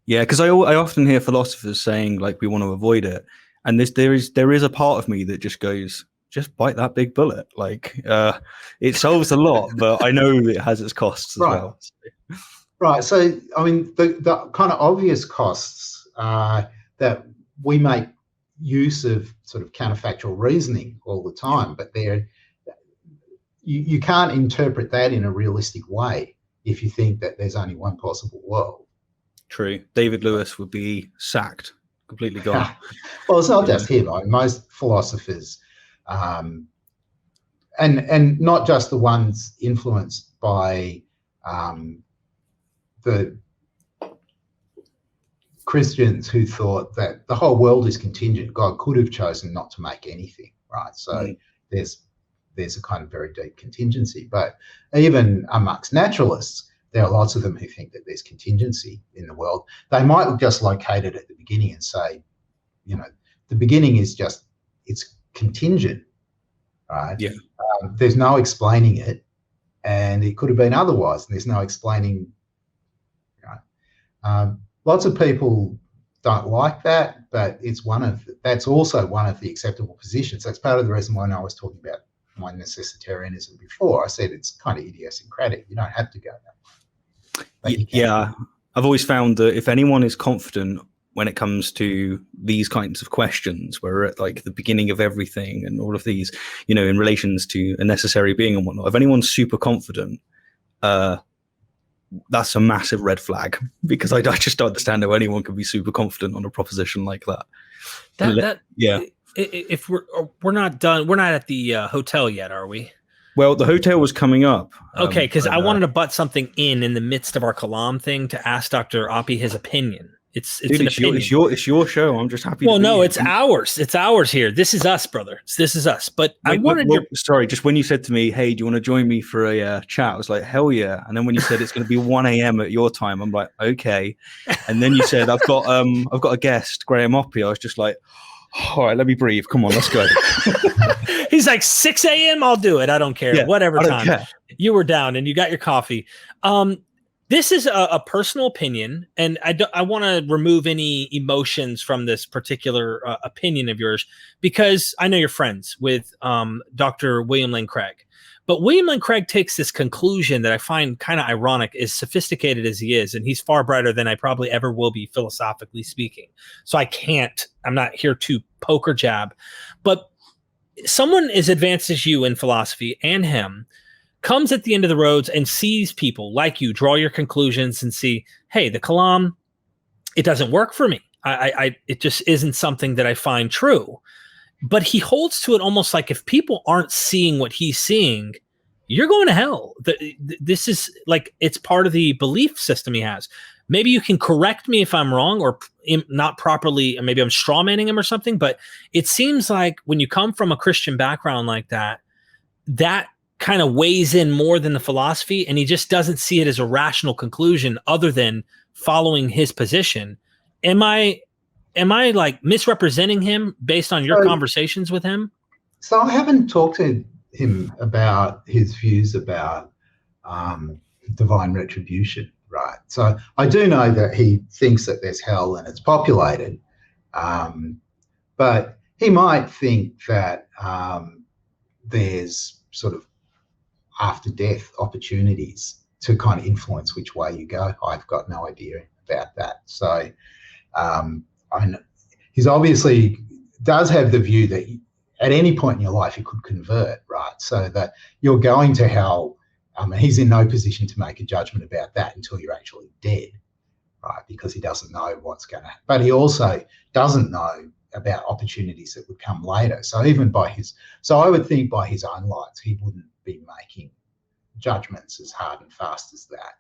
Yeah, because I often hear philosophers saying like we want to avoid it, and there is a part of me that just goes, just bite that big bullet. Like it solves a lot, but I know it has its costs as well.
Right. So I mean, the kind of obvious costs that we make use of sort of counterfactual reasoning all the time, but you can't interpret that in a realistic way if you think that there's only one possible world.
True. David Lewis would be sacked, completely gone.
Well, it's not just him. I mean, most philosophers, and not just the ones influenced by the Christians who thought that the whole world is contingent. God could have chosen not to make anything, right? So there's a kind of very deep contingency. But even amongst naturalists, there are lots of them who think that there's contingency in the world. They might just locate it at the beginning and say, the beginning is just, it's contingent, right?
Yeah.
There's no explaining it, and it could have been otherwise, and there's no explaining, right? Lots of people don't like that, but that's also one of the acceptable positions. That's part of the reason why I was talking about my necessitarianism before. I said it's kind of idiosyncratic. You don't have to go that way.
Yeah, I've always found that if anyone is confident when it comes to these kinds of questions, where we're at like the beginning of everything and all of these, you know, in relations to a necessary being and whatnot. If anyone's super confident, that's a massive red flag, because I just don't understand how anyone can be super confident on a proposition like that. Yeah.
If we're not done, we're not at the hotel yet, are we?
Well, the hotel was coming up.
Okay, because I wanted to butt something in the midst of our Kalam thing to ask Dr. Oppy his opinion. It's
your show. I'm just happy.
Well, no, it's ours. It's ours here. This is us, brother. This is us. But
sorry, just when you said to me, "Hey, do you want to join me for a chat?" I was like, "Hell yeah!" And then when you said it's going to be 1 a.m. at your time, I'm like, "Okay." And then you said, "I've got a guest, Graham Oppy." I was just like, "All right, let me breathe. Come on, let's go."
He's like, 6 a.m. I'll do it. I don't care.
Yeah,
whatever time you were down and you got your coffee. This is a personal opinion, and I want to remove any emotions from this particular opinion of yours, because I know you're friends with Dr. William Lane Craig. But William Lane Craig takes this conclusion that I find kind of ironic, as sophisticated as he is, and he's far brighter than I probably ever will be, philosophically speaking. So I'm not here to poke or jab. But someone as advanced as you in philosophy, and him, comes at the end of the roads and sees people like you draw your conclusions and see, hey, the Kalam, it doesn't work for me. It just isn't something that I find true. But he holds to it almost like, if people aren't seeing what he's seeing, you're going to hell. This is like, it's part of the belief system he has. Maybe you can correct me if I'm wrong, or not properly, and maybe I'm strawmanning him or something. But it seems like when you come from a Christian background like that, that kind of weighs in more than the philosophy, and he just doesn't see it as a rational conclusion other than following his position. Am I like misrepresenting him based on your conversations with him?
So I haven't talked to him about his views about divine retribution, right? So I do know that he thinks that there's hell and it's populated, but he might think that there's sort of after death opportunities to kind of influence which way you go. I've got no idea about that. So he's obviously does have the view that at any point in your life you could convert, right? So that you're going to hell. He's in no position to make a judgment about that until you're actually dead, right? Because he doesn't know what's going to happen. But he also doesn't know about opportunities that would come later. So even I would think by his own lights, he wouldn't be making judgments as hard and fast as that.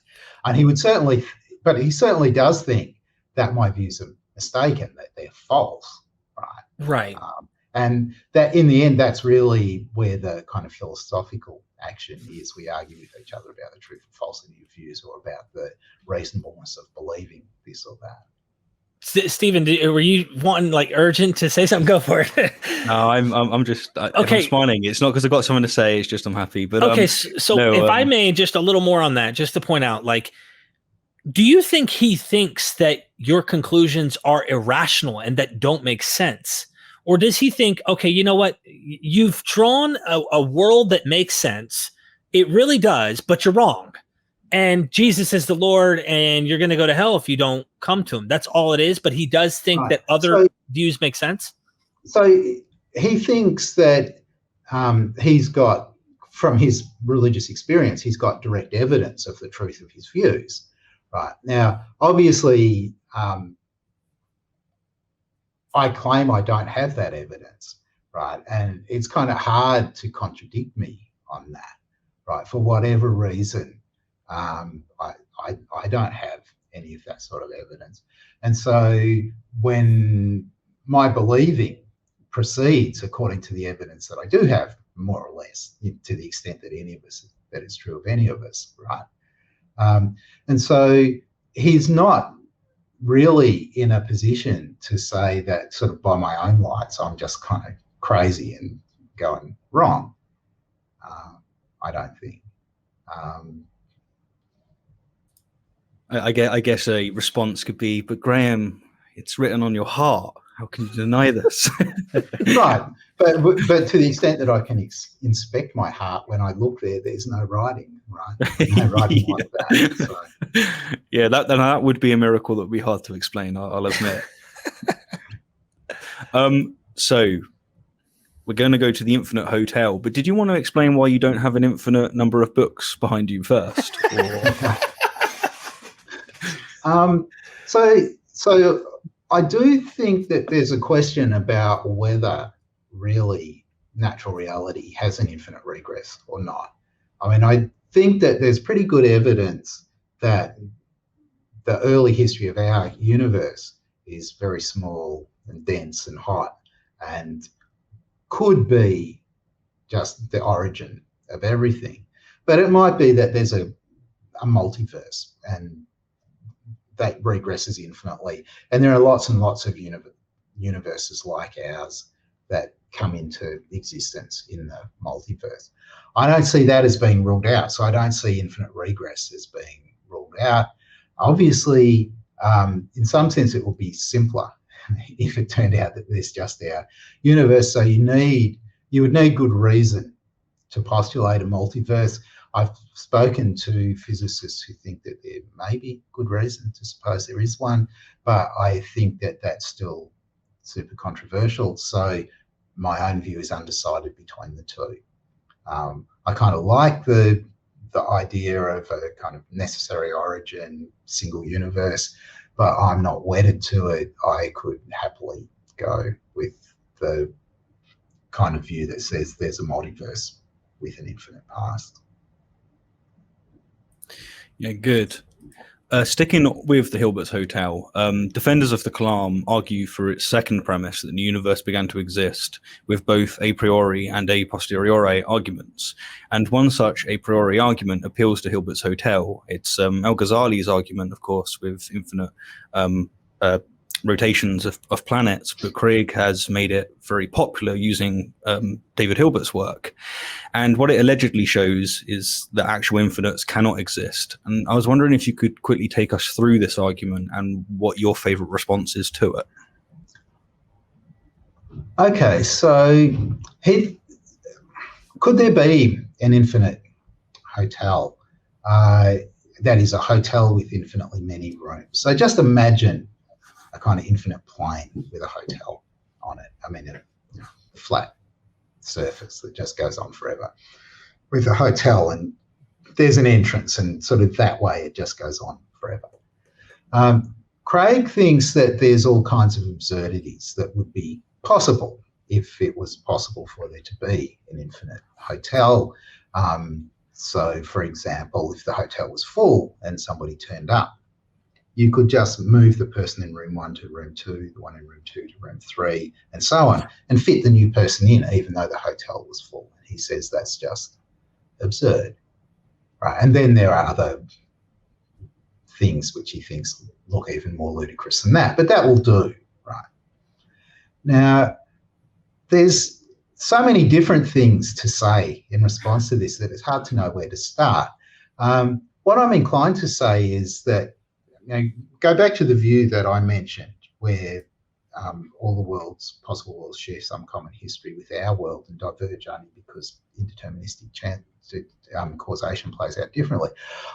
And he certainly does think that my views are mistaken, that they're false, right?
Right.
And that in the end, that's really where the kind of philosophical action is. We argue with each other about the truth and falsity of views, or about the reasonableness of believing this or that.
Stephen, were you wanting like urgent to say something? Go for it.
No, I'm just okay. I'm smiling. It's not because I've got something to say. It's just I'm happy. But
okay, if I may, just a little more on that, just to point out, like, do you think he thinks that your conclusions are irrational and that don't make sense? Or does he think, okay, you know what? You've drawn a world that makes sense. It really does, but you're wrong. And Jesus is the Lord, and you're going to go to hell if you don't come to him. That's all it is. But he does think that other views make sense. So
he thinks that he's got, from his religious experience, he's got direct evidence of the truth of his views. Right. Now, obviously, I claim I don't have that evidence. Right. And it's kind of hard to contradict me on that. Right. For whatever reason. I don't have any of that sort of evidence. And so when my believing proceeds according to the evidence that I do have, more or less, to the extent that that is true of any of us, right? And so he's not really in a position to say that sort of by my own lights, I'm just kind of crazy and going wrong. I don't think.
I guess a response could be, but Graham, it's written on your heart. How can you deny this?
Right. But to the extent that I can inspect my heart when I look there, there's no writing, right? No writing like that. So.
Yeah, that would be a miracle that would be hard to explain, I'll admit. So we're going to go to the Infinite Hotel, but did you want to explain why you don't have an infinite number of books behind you first?
So I do think that there's a question about whether really natural reality has an infinite regress or not. I mean, I think that there's pretty good evidence that the early history of our universe is very small and dense and hot and could be just the origin of everything. But it might be that there's a multiverse and that regresses infinitely. And there are lots and lots of universes like ours that come into existence in the multiverse. I don't see that as being ruled out. So I don't see infinite regress as being ruled out. Obviously, in some sense, it would be simpler if it turned out that there's just our universe. So you would need good reason to postulate a multiverse. I've spoken to physicists who think that there may be good reason to suppose there is one, but I think that that's still super controversial. So my own view is undecided between the two. I kind of like the idea of a kind of necessary origin, single universe, but I'm not wedded to it. I could happily go with the kind of view that says there's a multiverse with an infinite past.
Yeah, good. Sticking with the Hilbert's Hotel, defenders of the Kalam argue for its second premise that the universe began to exist with both a priori and a posteriori arguments. And one such a priori argument appeals to Hilbert's Hotel. It's Al-Ghazali's argument, of course, with infinite rotations of planets, but Craig has made it very popular using David Hilbert's work. And what it allegedly shows is that actual infinites cannot exist. And I was wondering if you could quickly take us through this argument and what your favorite response is to it.
Okay, so could there be an infinite hotel that is a hotel with infinitely many rooms? So just imagine a kind of infinite plane with a hotel on it. I mean, a flat surface that just goes on forever with a hotel, and there's an entrance, and sort of that way it just goes on forever. Craig thinks that there's all kinds of absurdities that would be possible if it was possible for there to be an infinite hotel. So, for example, if the hotel was full and somebody turned up, you could just move the person in room 1 to room 2, the one in room 2 to room 3, and so on, and fit the new person in, even though the hotel was full. And he says that's just absurd, right? And then there are other things which he thinks look even more ludicrous than that, but that will do, right? Now, there's so many different things to say in response to this that it's hard to know where to start. What I'm inclined to say is that, go back to the view that I mentioned, where all the worlds, possible worlds, share some common history with our world and diverge only because indeterministic causation plays out differently.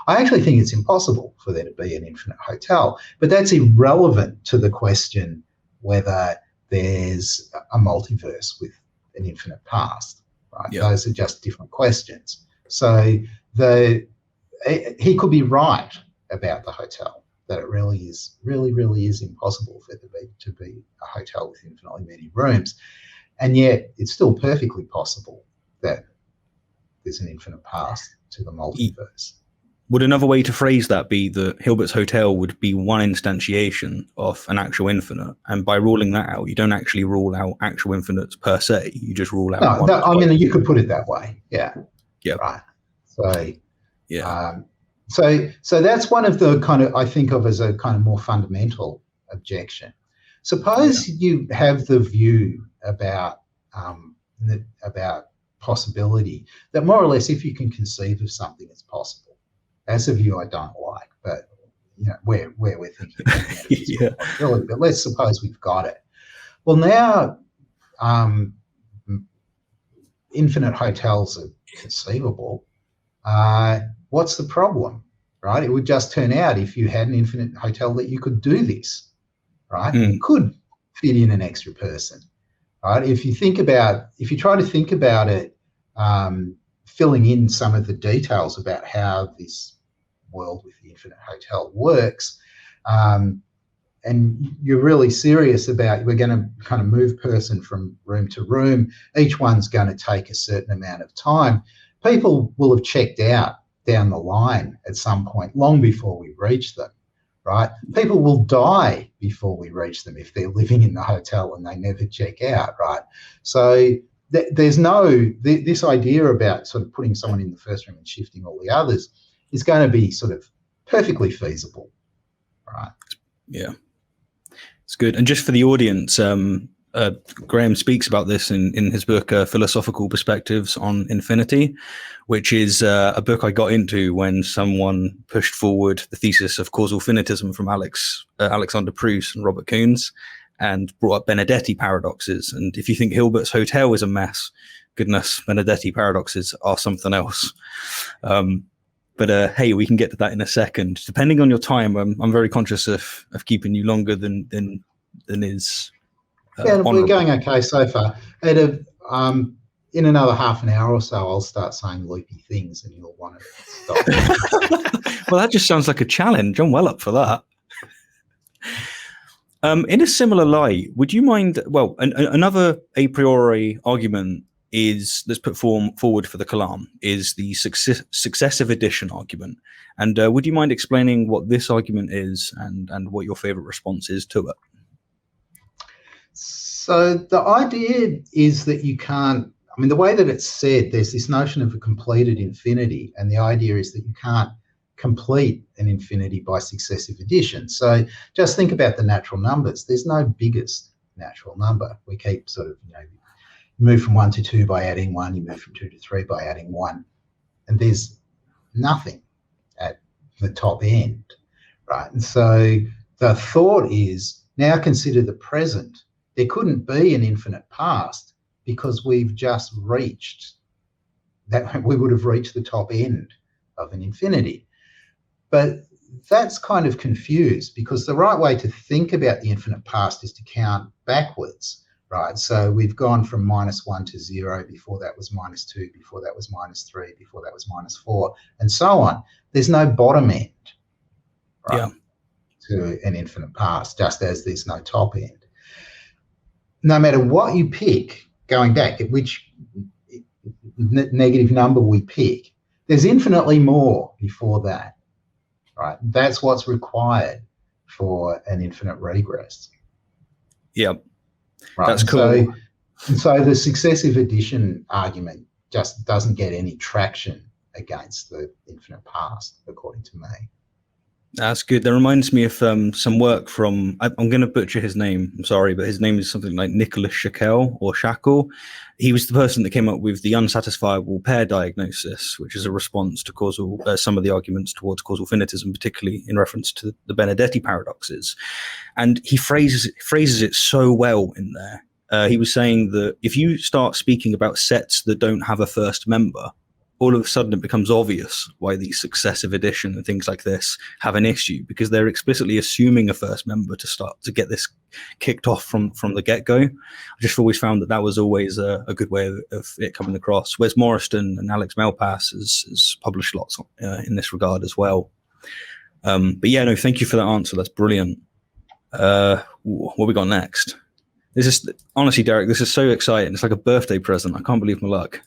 I actually think it's impossible for there to be an infinite hotel, but that's irrelevant to the question whether there's a multiverse with an infinite past, right? Yep. Those are just different questions. So he could be right about the hotel, that it really is impossible for there to be a hotel with infinitely many rooms. And yet it's still perfectly possible that there's an infinite past to the multiverse.
Would another way to phrase that be that Hilbert's Hotel would be one instantiation of an actual infinite? And by ruling that out, you don't actually rule out actual infinites per se. You just rule out one.
I mean, you could put it that way. Yeah.
Yeah.
Right. So,
yeah.
So that's one of the kind of, I think of as a kind of more fundamental objection. Suppose you have the view about possibility that more or less, if you can conceive of something, it's possible. That's a view I don't like, but where we're thinking about it, possibility. But let's suppose we've got it. Well, now infinite hotels are conceivable. What's the problem, right? It would just turn out if you had an infinite hotel that you could do this, right? You could fit in an extra person, right? If you try to think about it, filling in some of the details about how this world with the infinite hotel works, and you're really serious about, we're going to kind of move person from room to room, each one's going to take a certain amount of time, people will have checked out down the line at some point, long before we reach them, right? People will die before we reach them if they're living in the hotel and they never check out, right? So there's this idea about sort of putting someone in the first room and shifting all the others is going to be sort of perfectly feasible, right?
Yeah, it's good. And just for the audience, Graham speaks about this in his book, Philosophical Perspectives on Infinity, which is a book I got into when someone pushed forward the thesis of causal finitism from Alexander Proust and Robert Koons, and brought up Benedetti paradoxes. And if you think Hilbert's hotel is a mess, goodness, Benedetti paradoxes are something else. But hey, we can get to that in a second. Depending on your time, I'm very conscious of keeping you longer than is.
Yeah, we're going okay so far. In another half an hour or so, I'll start saying loopy things, and you'll want to stop.
Well, that just sounds like a challenge. I'm well up for that. In a similar light, would you mind? Well, another a priori argument that's put forward for the Kalam is the successive addition argument. And would you mind explaining what this argument is and what your favorite response is to it?
So the idea is that you can't, I mean, the way that it's said, there's this notion of a completed infinity, and the idea is that you can't complete an infinity by successive addition. So just think about the natural numbers. There's no biggest natural number. We keep sort of, you move from 1 to 2 by adding 1, you move from 2 to 3 by adding 1, and there's nothing at the top end, right? And so the thought is, now consider the present. There couldn't be an infinite past because we've just reached that, we would have reached the top end of an infinity. But that's kind of confused, because the right way to think about the infinite past is to count backwards. Right, so we've gone from -1 to 0, before that was -2, before that was -3, before that was -4, and so on. There's no bottom end, right, to an infinite past, just as there's no top end. No matter what you pick, going back at which negative number we pick, there's infinitely more before that, right? That's what's required for an infinite regress.
Yep.
Right.
That's cool.
So the successive addition argument just doesn't get any traction against the infinite past, according to me.
That's good. That reminds me of some work from, I'm going to butcher his name, I'm sorry, but his name is something like Nicholas Shackle or Shackle. He was the person that came up with the unsatisfiable pair diagnosis, which is a response to causal, some of the arguments towards causal finitism, particularly in reference to the Benedetti paradoxes. And he phrases it so well in there. He was saying that if you start speaking about sets that don't have a first member, all of a sudden it becomes obvious why these successive addition and things like this have an issue, because they're explicitly assuming a first member to start to get this kicked off from the get-go. I just always found that was always a good way of it coming across. Wes Morriston and Alex Malpass has published lots in this regard as well. But yeah, no, thank you for that answer. That's brilliant. What we got next? This is honestly, Derek, this is so exciting. It's like a birthday present. I can't believe my luck.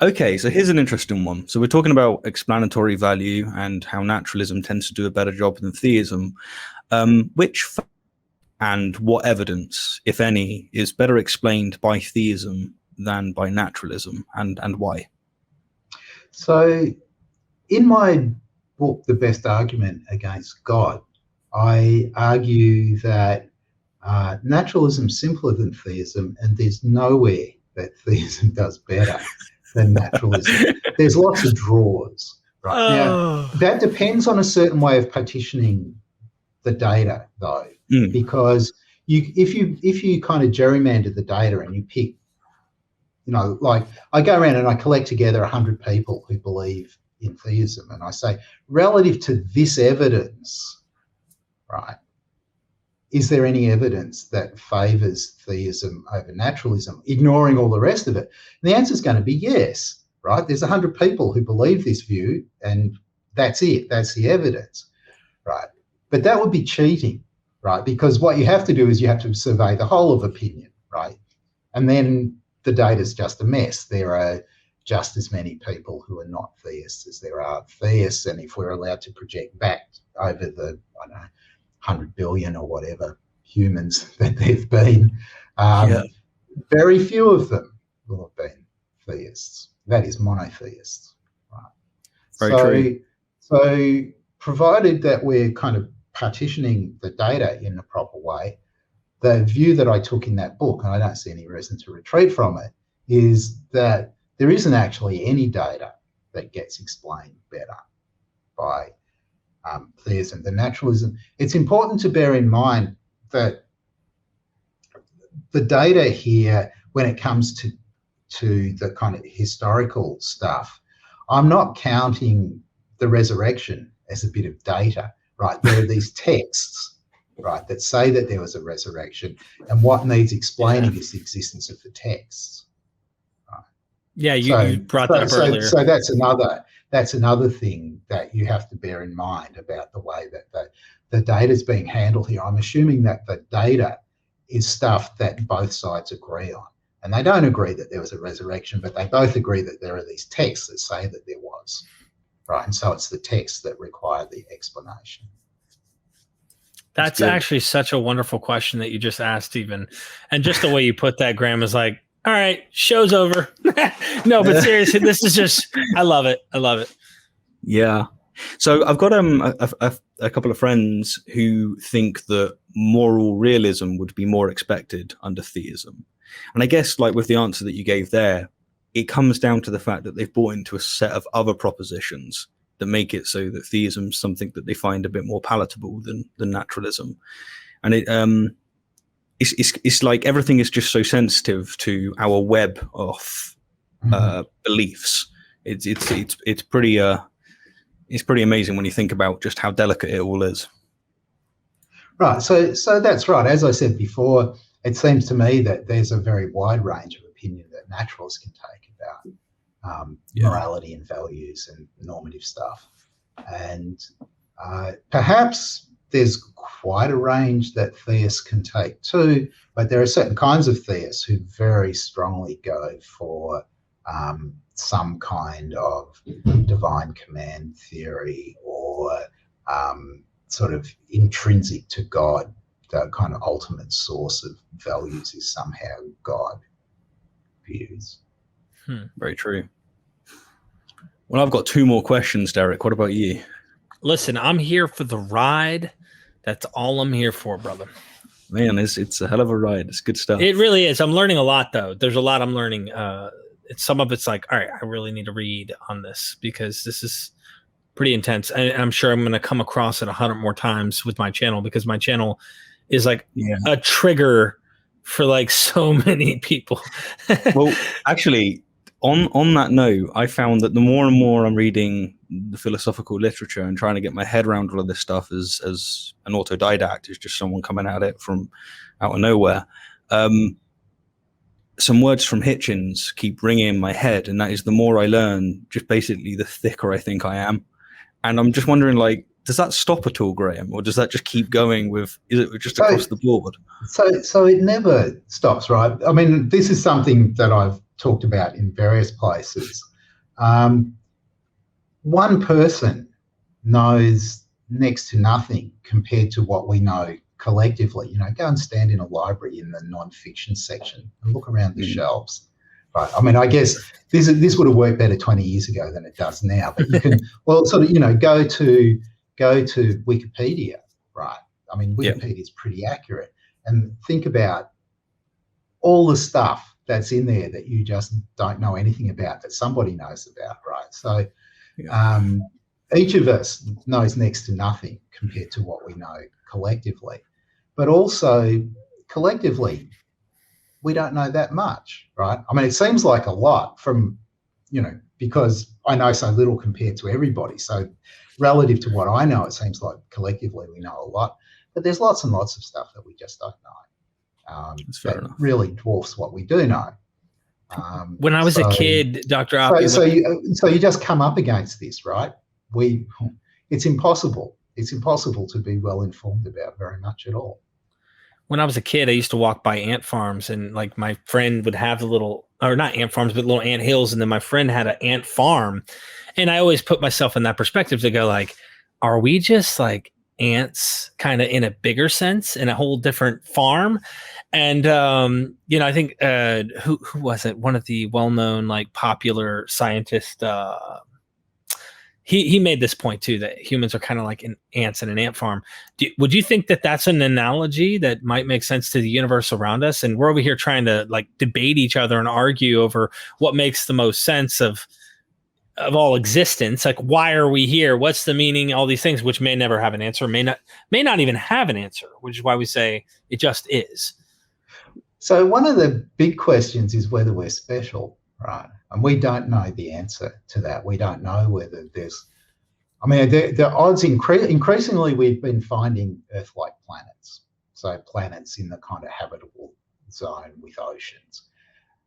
Okay, so here's an interesting one. So we're talking about explanatory value and how naturalism tends to do a better job than theism. Which and what evidence, if any, is better explained by theism than by naturalism, and why? So
in my book, The Best Argument Against God, I argue that naturalism is simpler than theism, and there's nowhere that theism does better than naturalism. There's lots of draws, right? Now, that depends on a certain way of partitioning the data, though, because if you kind of gerrymander the data and you pick, like I go around and I collect together 100 people who believe in theism, and I say, relative to this evidence, right? Is there any evidence that favours theism over naturalism, ignoring all the rest of it? And the answer is going to be yes, right? There's 100 people who believe this view, and that's it. That's the evidence, right? But that would be cheating, right? Because what you have to do is you have to survey the whole of opinion, right? And then the data's just a mess. There are just as many people who are not theists as there are theists, and if we're allowed to project back over the, I don't know, 100 billion or whatever humans that there've been, very few of them will have been theists. That is, monotheists. Right?
Very true.
So provided that we're kind of partitioning the data in the proper way, the view that I took in that book, and I don't see any reason to retreat from it, is that there isn't actually any data that gets explained better by theism than naturalism. It's important to bear in mind that the data here, when it comes to the kind of historical stuff, I'm not counting the resurrection as a bit of data, right? There are these texts, right, that say that there was a resurrection, and what needs explaining is the existence of the texts. Right?
Yeah, you brought that up earlier.
So that's another thing that you have to bear in mind about the way that the data is being handled here. I'm assuming that the data is stuff that both sides agree on. And they don't agree that there was a resurrection, but they both agree that there are these texts that say that there was. Right. And so it's the texts that require the explanation.
That's actually such a wonderful question that you just asked, Stephen. And just the way you put that, Graham, is like, all right, show's over. No, but seriously, this is just, I love it. I love it.
Yeah. So I've got a couple of friends who think that moral realism would be more expected under theism. And I guess, like with the answer that you gave there, it comes down to the fact that they've bought into a set of other propositions that make it so that theism is something that they find a bit more palatable than naturalism. And it's like everything is just so sensitive to our web of beliefs. It's pretty amazing when you think about just how delicate it all is.
Right. So that's right. As I said before, it seems to me that there's a very wide range of opinion that naturalists can take about morality and values and normative stuff. And perhaps there's quite a range that theists can take too, but there are certain kinds of theists who very strongly go for some kind of divine command theory or sort of intrinsic to God. The kind of ultimate source of values is somehow God views.
Very true. Well, I've got two more questions, Derek. What about you?
Listen, I'm here for the ride. That's all I'm here for, brother.
Man, it's a hell of a ride. It's good stuff.
It really is. I'm learning a lot, though. There's a lot I'm learning. Some of it's like, all right, I really need to read on this because this is pretty intense. And I'm sure I'm going to come across it 100 more times with my channel because my channel is like a trigger for like so many people.
Well, actually, on that note, I found that the more and more I'm reading the philosophical literature and trying to get my head around all of this stuff as an autodidact, is just someone coming at it from out of nowhere. Some words from Hitchens keep ringing in my head, and that is the more I learn, just basically the thicker I think I am. And I'm just wondering, like, does that stop at all, Graham, or does that just keep going is it just across the board?
So it never stops, right? I mean, this is something that I've talked about in various places. One person knows next to nothing compared to what we know collectively. Go and stand in a library in the non-fiction section and look around the shelves. Right. I mean, I guess this would have worked better 20 years ago than it does now. But you can, well, sort of, go to Wikipedia, right? I mean, Wikipedia is pretty accurate, and think about all the stuff that's in there that you just don't know anything about that somebody knows about, right? So each of us knows next to nothing compared to what we know collectively, but also collectively, we don't know that much, right? I mean, it seems like a lot from, because I know so little compared to everybody. So relative to what I know, it seems like collectively we know a lot. But there's lots and lots of stuff that we just don't know. That really dwarfs what we do know.
When I was a kid, Dr. Oppy,
so you just come up against this, right? It's impossible. It's impossible to be well informed about very much at all.
When I was a kid, I used to walk by ant farms, and like my friend would have the little, or not ant farms, but little ant hills. And then my friend had an ant farm. And I always put myself in that perspective to go like, are we just like ants kind of in a bigger sense in a whole different farm? And, I think, who was it? One of the well-known, like popular scientists, he made this point too, that humans are kind of like ants in an ant farm. Would you think that that's an analogy that might make sense to the universe around us? And we're over here trying to like debate each other and argue over what makes the most sense of all existence. Like, why are we here? What's the meaning? All these things, which may never have an answer, may not even have an answer, which is why we say it just is.
So one of the big questions is whether we're special, right? And we don't know the answer to that. We don't know whether there's, the odds increasingly we've been finding Earth-like planets. So planets in the kind of habitable zone with oceans.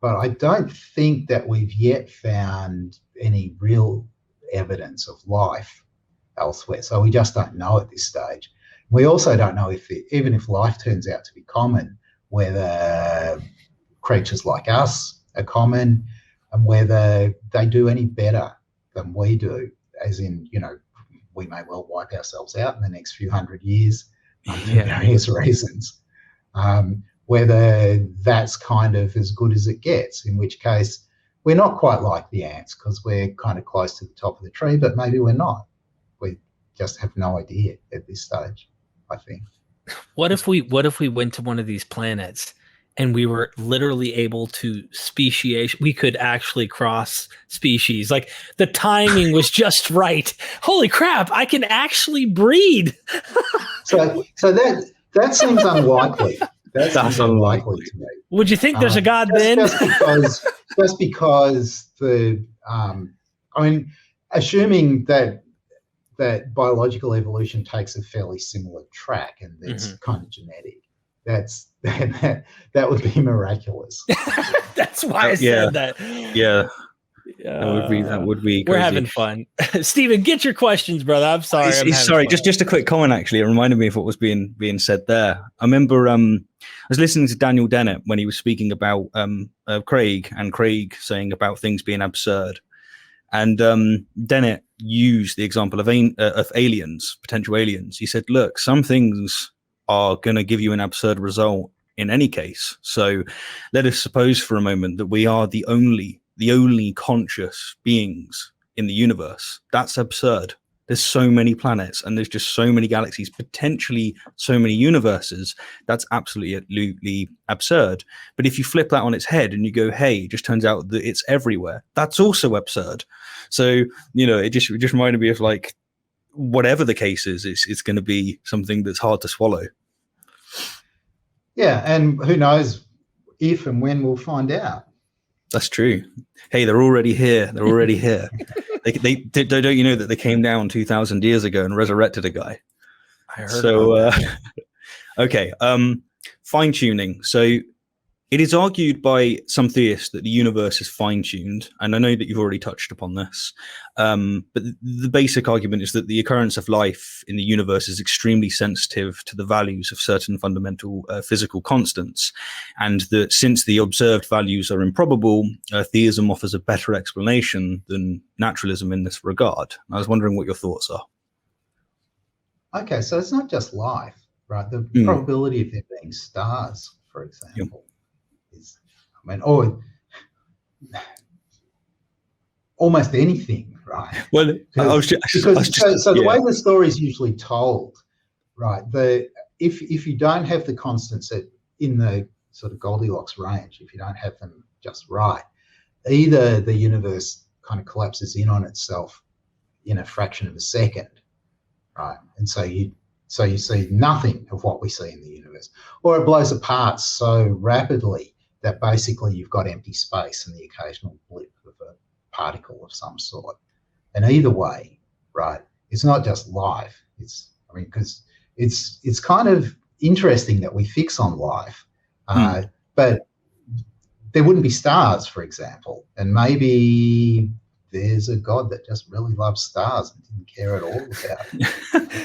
But I don't think that we've yet found any real evidence of life elsewhere. So we just don't know at this stage. We also don't know even if life turns out to be common, whether creatures like us are common, and whether they do any better than we do, as in, we may well wipe ourselves out in the next few hundred years for various reasons. Whether that's kind of as good as it gets, in which case we're not quite like the ants because we're kind of close to the top of the tree, but maybe we're not. We just have no idea at this stage, I think.
What if we went to one of these planets and we were literally able to speciation? We could actually cross species. Like the timing was just right. Holy crap, I can actually breed. So
that seems unlikely. That's unlikely to me.
Would you think there's a God then?
Just because assuming that biological evolution takes a fairly similar track and it's kind of genetic, that would be miraculous.
That's why I said that.
Yeah. That would be crazy.
We're having fun. Stephen, get your questions, brother. I'm sorry.
Sorry, just a quick comment, actually. It reminded me of what was being said there. I remember I was listening to Daniel Dennett when he was speaking about Craig saying about things being absurd. And Dennett used the example of aliens, potential aliens. He said, look, some things are going to give you an absurd result in any case. So let us suppose for a moment that we are the only conscious beings in the universe. That's absurd. There's so many planets and there's just so many galaxies, potentially so many universes. That's absolutely absurd. But if you flip that on its head and you go, hey, it just turns out that it's everywhere, that's also absurd. So, it just reminded me of like, whatever the case is, it's going to be something that's hard to swallow.
Yeah, and who knows if and when we'll find out.
That's true. Hey, they're already here. They don't you know that they came down 2,000 years ago and resurrected a guy?
I heard about that.
Okay. Fine tuning. So it is argued by some theists that the universe is fine tuned, and I know that you've already touched upon this. But the basic argument is that the occurrence of life in the universe is extremely sensitive to the values of certain fundamental physical constants, and that since the observed values are improbable, theism offers a better explanation than naturalism in this regard. I was wondering what your thoughts are.
Okay, so it's not just life, right? The probability of there being stars, for example, is, or almost anything, right?
Well,
the way the story is usually told, right? If you don't have the constants in the sort of Goldilocks range, if you don't have them just right, either the universe kind of collapses in on itself in a fraction of a second, right? And so you see nothing of what we see in the universe, or it blows apart so rapidly that basically you've got empty space and the occasional blip of a particle of some sort. And either way, right, it's not just life. Because it's kind of interesting that we fix on life, but there wouldn't be stars, for example, and maybe there's a God that just really loves stars and didn't care at all about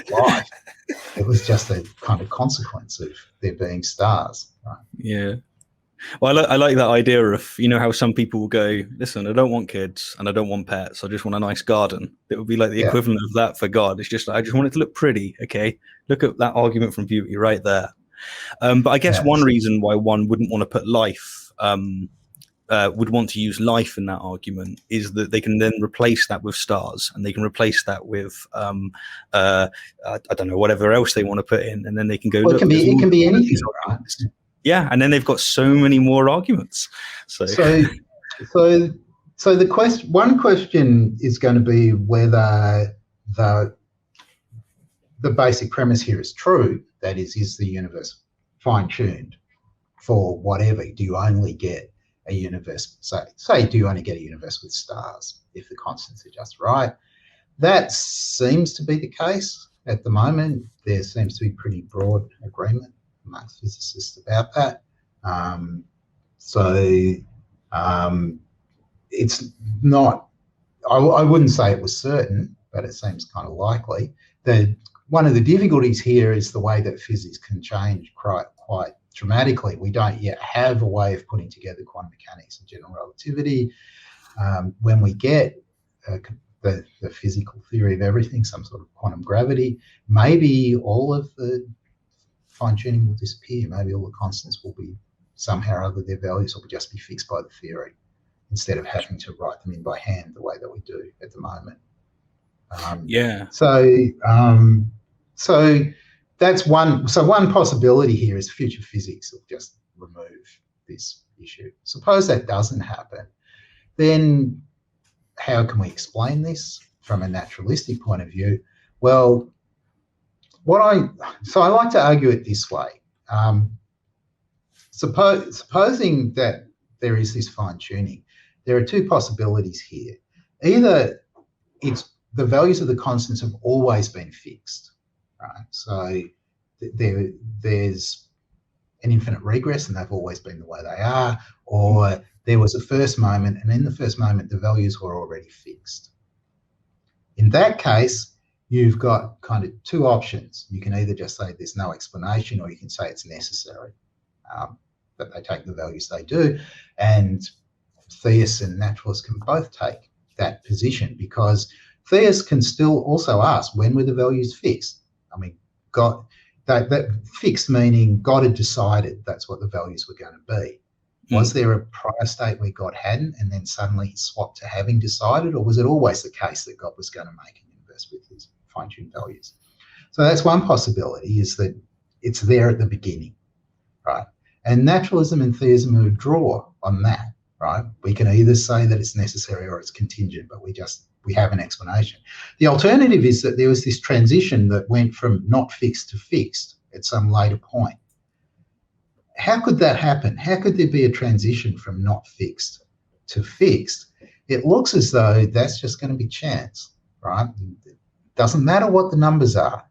life. It was just a kind of consequence of there being stars. Right?
Yeah. Well, I like that idea of, you know, how some people will go, listen, I don't want kids and I don't want pets. I just want a nice garden. It would be like the equivalent of that for God. It's just, I just want it to look pretty. Okay. Look at that argument from beauty right there. But I guess one reason why one wouldn't want to put life, would want to use life in that argument is that they can then replace that with stars, and they can replace that with I don't know, whatever else they want to put in, and then they can go.
Well, it can be anything, right?
Yeah, and then they've got so many more arguments. So
the one question is going to be whether the basic premise here is true. That is the universe fine-tuned for whatever? Do you only get a universe, do you only get a universe with stars if the constants are just right? That seems to be the case at the moment. There seems to be pretty broad agreement amongst physicists about that. It's not, I wouldn't say it was certain, but it seems kind of likely. One of the difficulties here is the way that physics can change quite dramatically. We don't yet have a way of putting together quantum mechanics and general relativity. When we get the physical theory of everything, some sort of quantum gravity, maybe all of the fine-tuning will disappear. Maybe all the constants will be somehow or other, their values will just be fixed by the theory instead of having to write them in by hand the way that we do at the moment. So that's one. So one possibility here is future physics will just remove this issue. Suppose that doesn't happen, then how can we explain this from a naturalistic point of view? Well, I like to argue it this way. Supposing that there is this fine-tuning, there are two possibilities here. Either it's the values of the constants have always been fixed, right? So there's an infinite regress and they've always been the way they are, or there was a first moment and in the first moment the values were already fixed. In that case, you've got kind of two options. You can either just say there's no explanation, or you can say it's necessary, that they take the values they do. And theists and naturalists can both take that position, because theists can still also ask, when were the values fixed? I mean, God, that fixed meaning God had decided that's what the values were going to be. Was there a prior state where God hadn't and then suddenly he swapped to having decided, or was it always the case that God was going to make a universe with his fine-tuned values? So that's one possibility, is that it's there at the beginning, right? And naturalism and theism would draw on that, right? We can either say that it's necessary or it's contingent, but we have an explanation. The alternative is that there was this transition that went from not fixed to fixed at some later point. How could that happen? How could there be a transition from not fixed to fixed? It looks as though that's just going to be chance, right? It doesn't matter what the numbers are.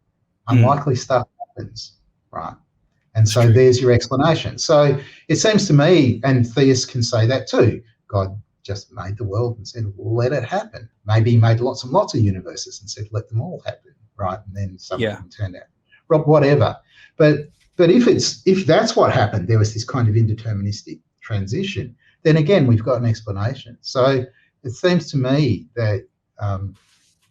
Unlikely stuff happens, right? And so there's your explanation. So it seems to me, and theists can say that too, God just made the world and said, well, let it happen. Maybe he made lots and lots of universes and said, let them all happen, right? And then something turned out, whatever. But if that's what happened, there was this kind of indeterministic transition, then again, we've got an explanation. So it seems to me that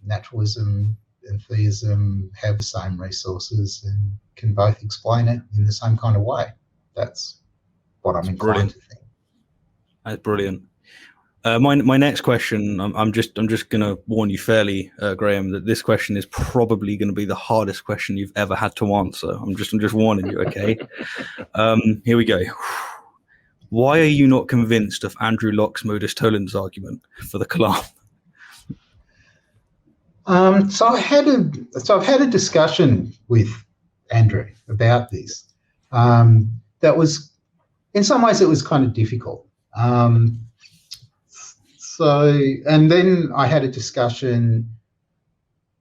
naturalism and theism have the same resources and can both explain it in the same kind of way. That's what I'm inclined to think.
That's brilliant. My next question, I'm just going to warn you fairly, Graham, that this question is probably going to be the hardest question you've ever had to answer. I'm just warning you, okay? Here we go. Why are you not convinced of Andrew Locke's modus tollens argument for the Kalam?
So I've had a discussion with Andrew about this. That was, in some ways, it was kind of difficult. And then I had a discussion,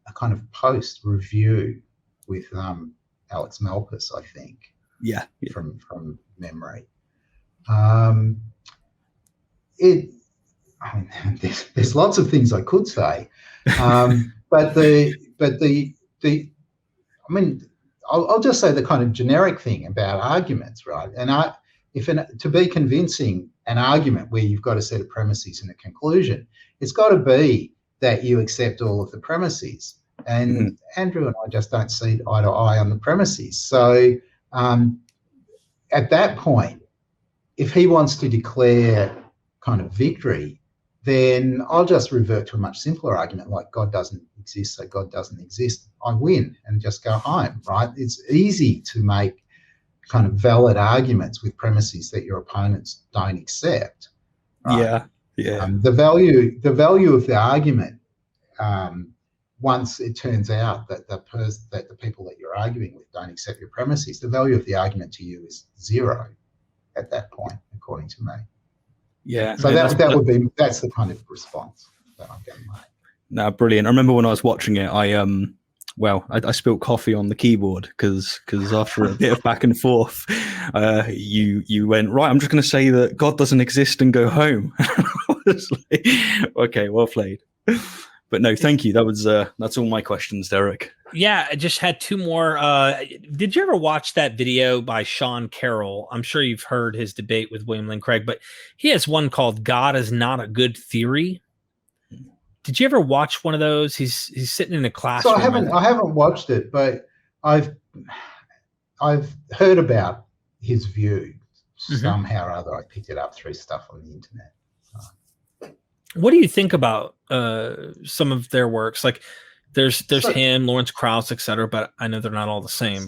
a kind of post-review with Alex Malpass, I think.
Yeah.
From memory. There's lots of things I could say, but I'll just say the kind of generic thing about arguments, right? And to be convincing an argument where you've got a set of premises and a conclusion, it's got to be that you accept all of the premises. And Andrew and I just don't see eye to eye on the premises. So at that point, if he wants to declare kind of victory, then I'll just revert to a much simpler argument like God doesn't exist, so God doesn't exist. I win and just go home, right? It's easy to make kind of valid arguments with premises that your opponents don't accept. Right?
Yeah.
The value of the argument, once it turns out that the people that you're arguing with don't accept your premises, the value of the argument to you is zero at that point, according to me.
Yeah.
So that's the kind of response that I'm going to make.
No, brilliant. I remember when I was watching it, I spilled coffee on the keyboard because after a bit of back and forth, you went, right, I'm just going to say that God doesn't exist and go home. I was like, okay, well played. But no, thank you. That's all my questions, Derek.
Yeah, I just had two more. Did you ever watch that video by Sean Carroll? I'm sure you've heard his debate with William Lane Craig, but he has one called "God is Not a Good Theory." Did you ever watch one of those? He's sitting in a classroom.
So I haven't watched it, but I've heard about his view somehow or other. I picked it up through stuff on the internet.
What do you think about some of their works? Like there's him, Lawrence Krauss, etc., but I know they're not all the same.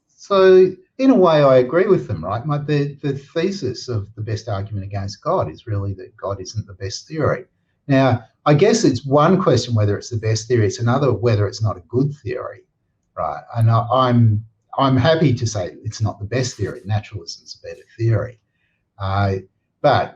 So in a way, I agree with them, right? The thesis of the best argument against God is really that God isn't the best theory. Now, I guess it's one question whether it's the best theory. It's another whether it's not a good theory, right? And I'm happy to say it's not the best theory. Naturalism's a better theory, but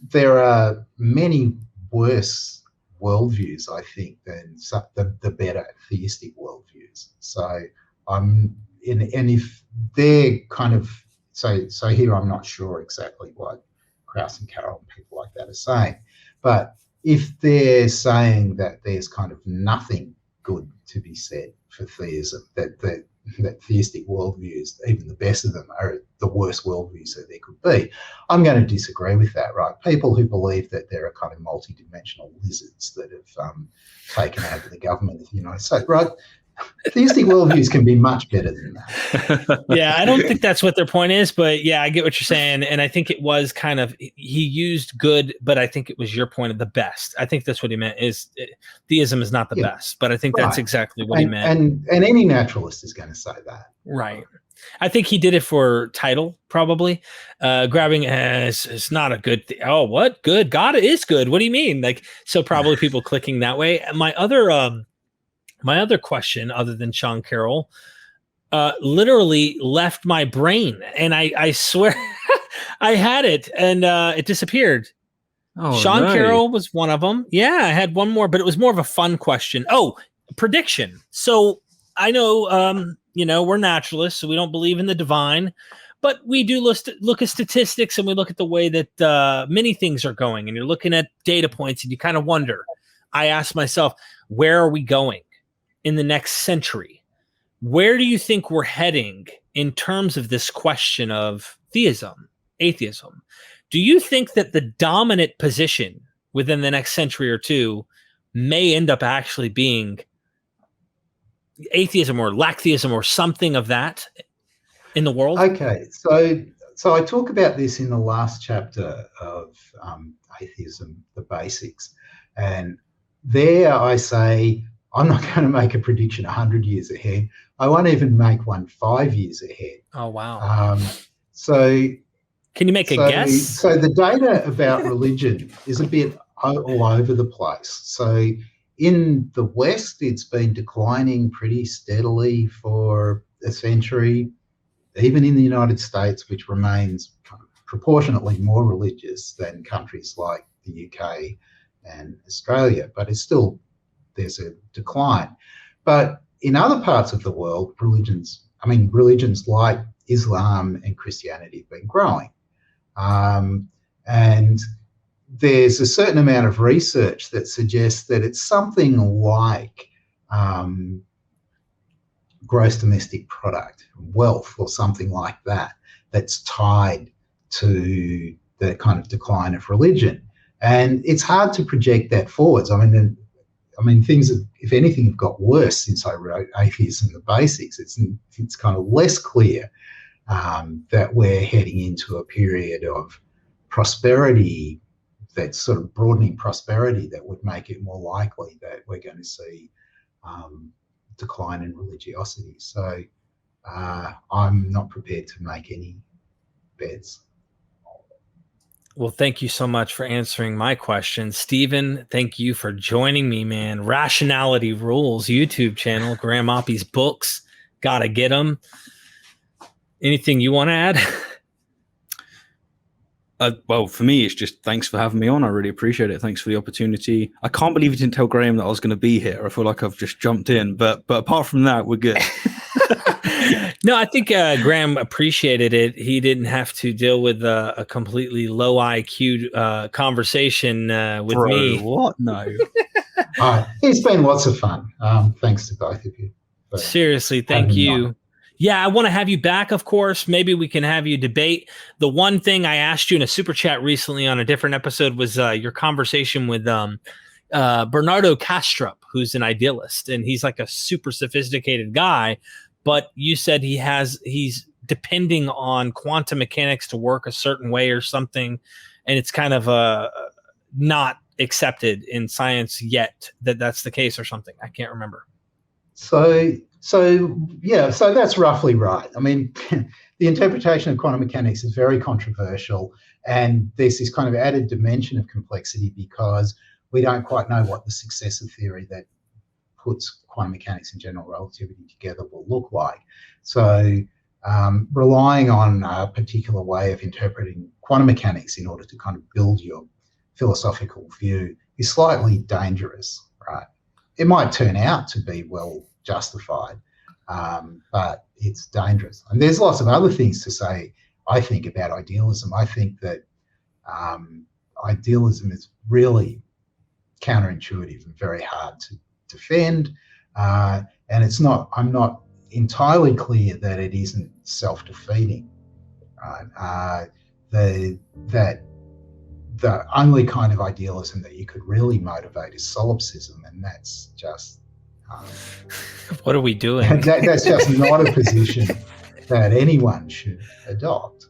there are many worse worldviews, I think, than the better theistic worldviews. So and if they're kind of so here, I'm not sure exactly what Krauss and Carroll and people like that are saying, but if they're saying that there's kind of nothing good to be said for theism, that theistic worldviews, even the best of them, are the worst worldviews that there could be, I'm going to disagree with that, right? People who believe that there are kind of multi-dimensional lizards that have taken over the government of the United States, right? Theistic worldviews can be much better than that.
Yeah, I don't think that's what their point is, but yeah, I get what you're saying. And I think it was kind of, he used good, but I think it was your point of the best. I think that's what he meant, is theism is not the best, but I think that's exactly what he meant.
And any naturalist is going to say that.
Right. I think he did it for title, probably. Grabbing as it's not a good thing. Oh, what? Good? God is good. What do you mean? Like, so probably people clicking that way. My other question, other than Sean Carroll, literally left my brain, and I swear I had it, and it disappeared.
Oh,
Sean Carroll was one of them. Yeah, I had one more, but it was more of a fun question. Oh, prediction. So I know, we're naturalists, so we don't believe in the divine, but we do look at statistics, and we look at the way that many things are going, and you're looking at data points, and you kind of wonder. I asked myself, where are we going in the next century? Where do you think we're heading in terms of this question of theism, atheism? Do you think that the dominant position within the next century or two may end up actually being atheism or lacktheism or something of that in the world?
Okay, so I talk about this in the last chapter of Atheism, the Basics, and there I say, I'm not going to make a prediction 100 years ahead. I won't even make one 5 years ahead.
Oh, wow.
So
can you make a guess?
So the data about religion is a bit all over the place. So in the West, it's been declining pretty steadily for a century, even in the United States, which remains kind of proportionately more religious than countries like the UK and Australia, but it's still, there's a decline. But in other parts of the world, religions like Islam and Christianity have been growing. And there's a certain amount of research that suggests that it's something like gross domestic product, wealth, or something like that, that's tied to the kind of decline of religion. And it's hard to project that forwards. I mean, things have, if anything, have got worse since I wrote Atheism, the Basics. It's kind of less clear that we're heading into a period of prosperity, that's sort of broadening prosperity, that would make it more likely that we're going to see decline in religiosity. So I'm not prepared to make any bets.
Well, thank you so much for answering my question. Stephen, thank you for joining me, man. Rationality Rules YouTube channel, Graham Oppy's books. Gotta get them. Anything you want to add?
Well, for me, it's just thanks for having me on. I really appreciate it. Thanks for the opportunity. I can't believe you didn't tell Graham that I was going to be here. I feel like I've just jumped in, but apart from that, we're good.
No, I think Graham appreciated it. He didn't have to deal with a completely low IQ conversation with me.
What? No.
It's been lots of fun. Thanks to both of you.
Seriously, thank you. Yeah, I want to have you back, of course. Maybe we can have you debate. The one thing I asked you in a super chat recently on a different episode was your conversation with Bernardo Kastrup, who's an idealist, and he's like a super sophisticated guy. But you said he's depending on quantum mechanics to work a certain way or something, and it's kind of not accepted in science yet that that's the case or something. I can't remember.
So that's roughly right. I mean, the interpretation of quantum mechanics is very controversial, and there's this kind of added dimension of complexity because we don't quite know what the successive theory that puts quantum mechanics and general relativity together will look like. So relying on a particular way of interpreting quantum mechanics in order to kind of build your philosophical view is slightly dangerous, right? It might turn out to be well justified, but it's dangerous. And there's lots of other things to say, I think, about idealism. I think that idealism is really counterintuitive and very hard to defend, and I'm not entirely clear that it isn't self-defeating, right? That the only kind of idealism that you could really motivate is solipsism, and that's just
what are we doing?
That's just not a position that anyone should adopt.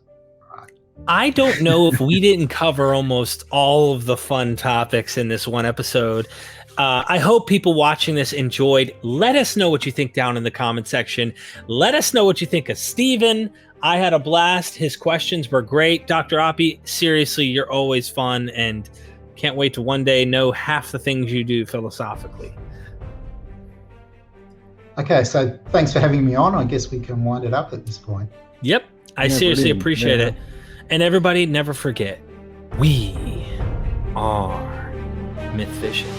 I don't know if we didn't cover almost all of the fun topics in this one episode. I hope people watching this enjoyed. Let us know what you think down in the comment section. Let us know what you think of Stephen. I had a blast. His questions were great. Dr. Oppy, seriously, you're always fun, and can't wait to one day know half the things you do philosophically.
Okay, so thanks for having me on. I guess we can wind it up at this point.
Yep, I seriously appreciate it. And everybody, never forget, we are Myth Vision.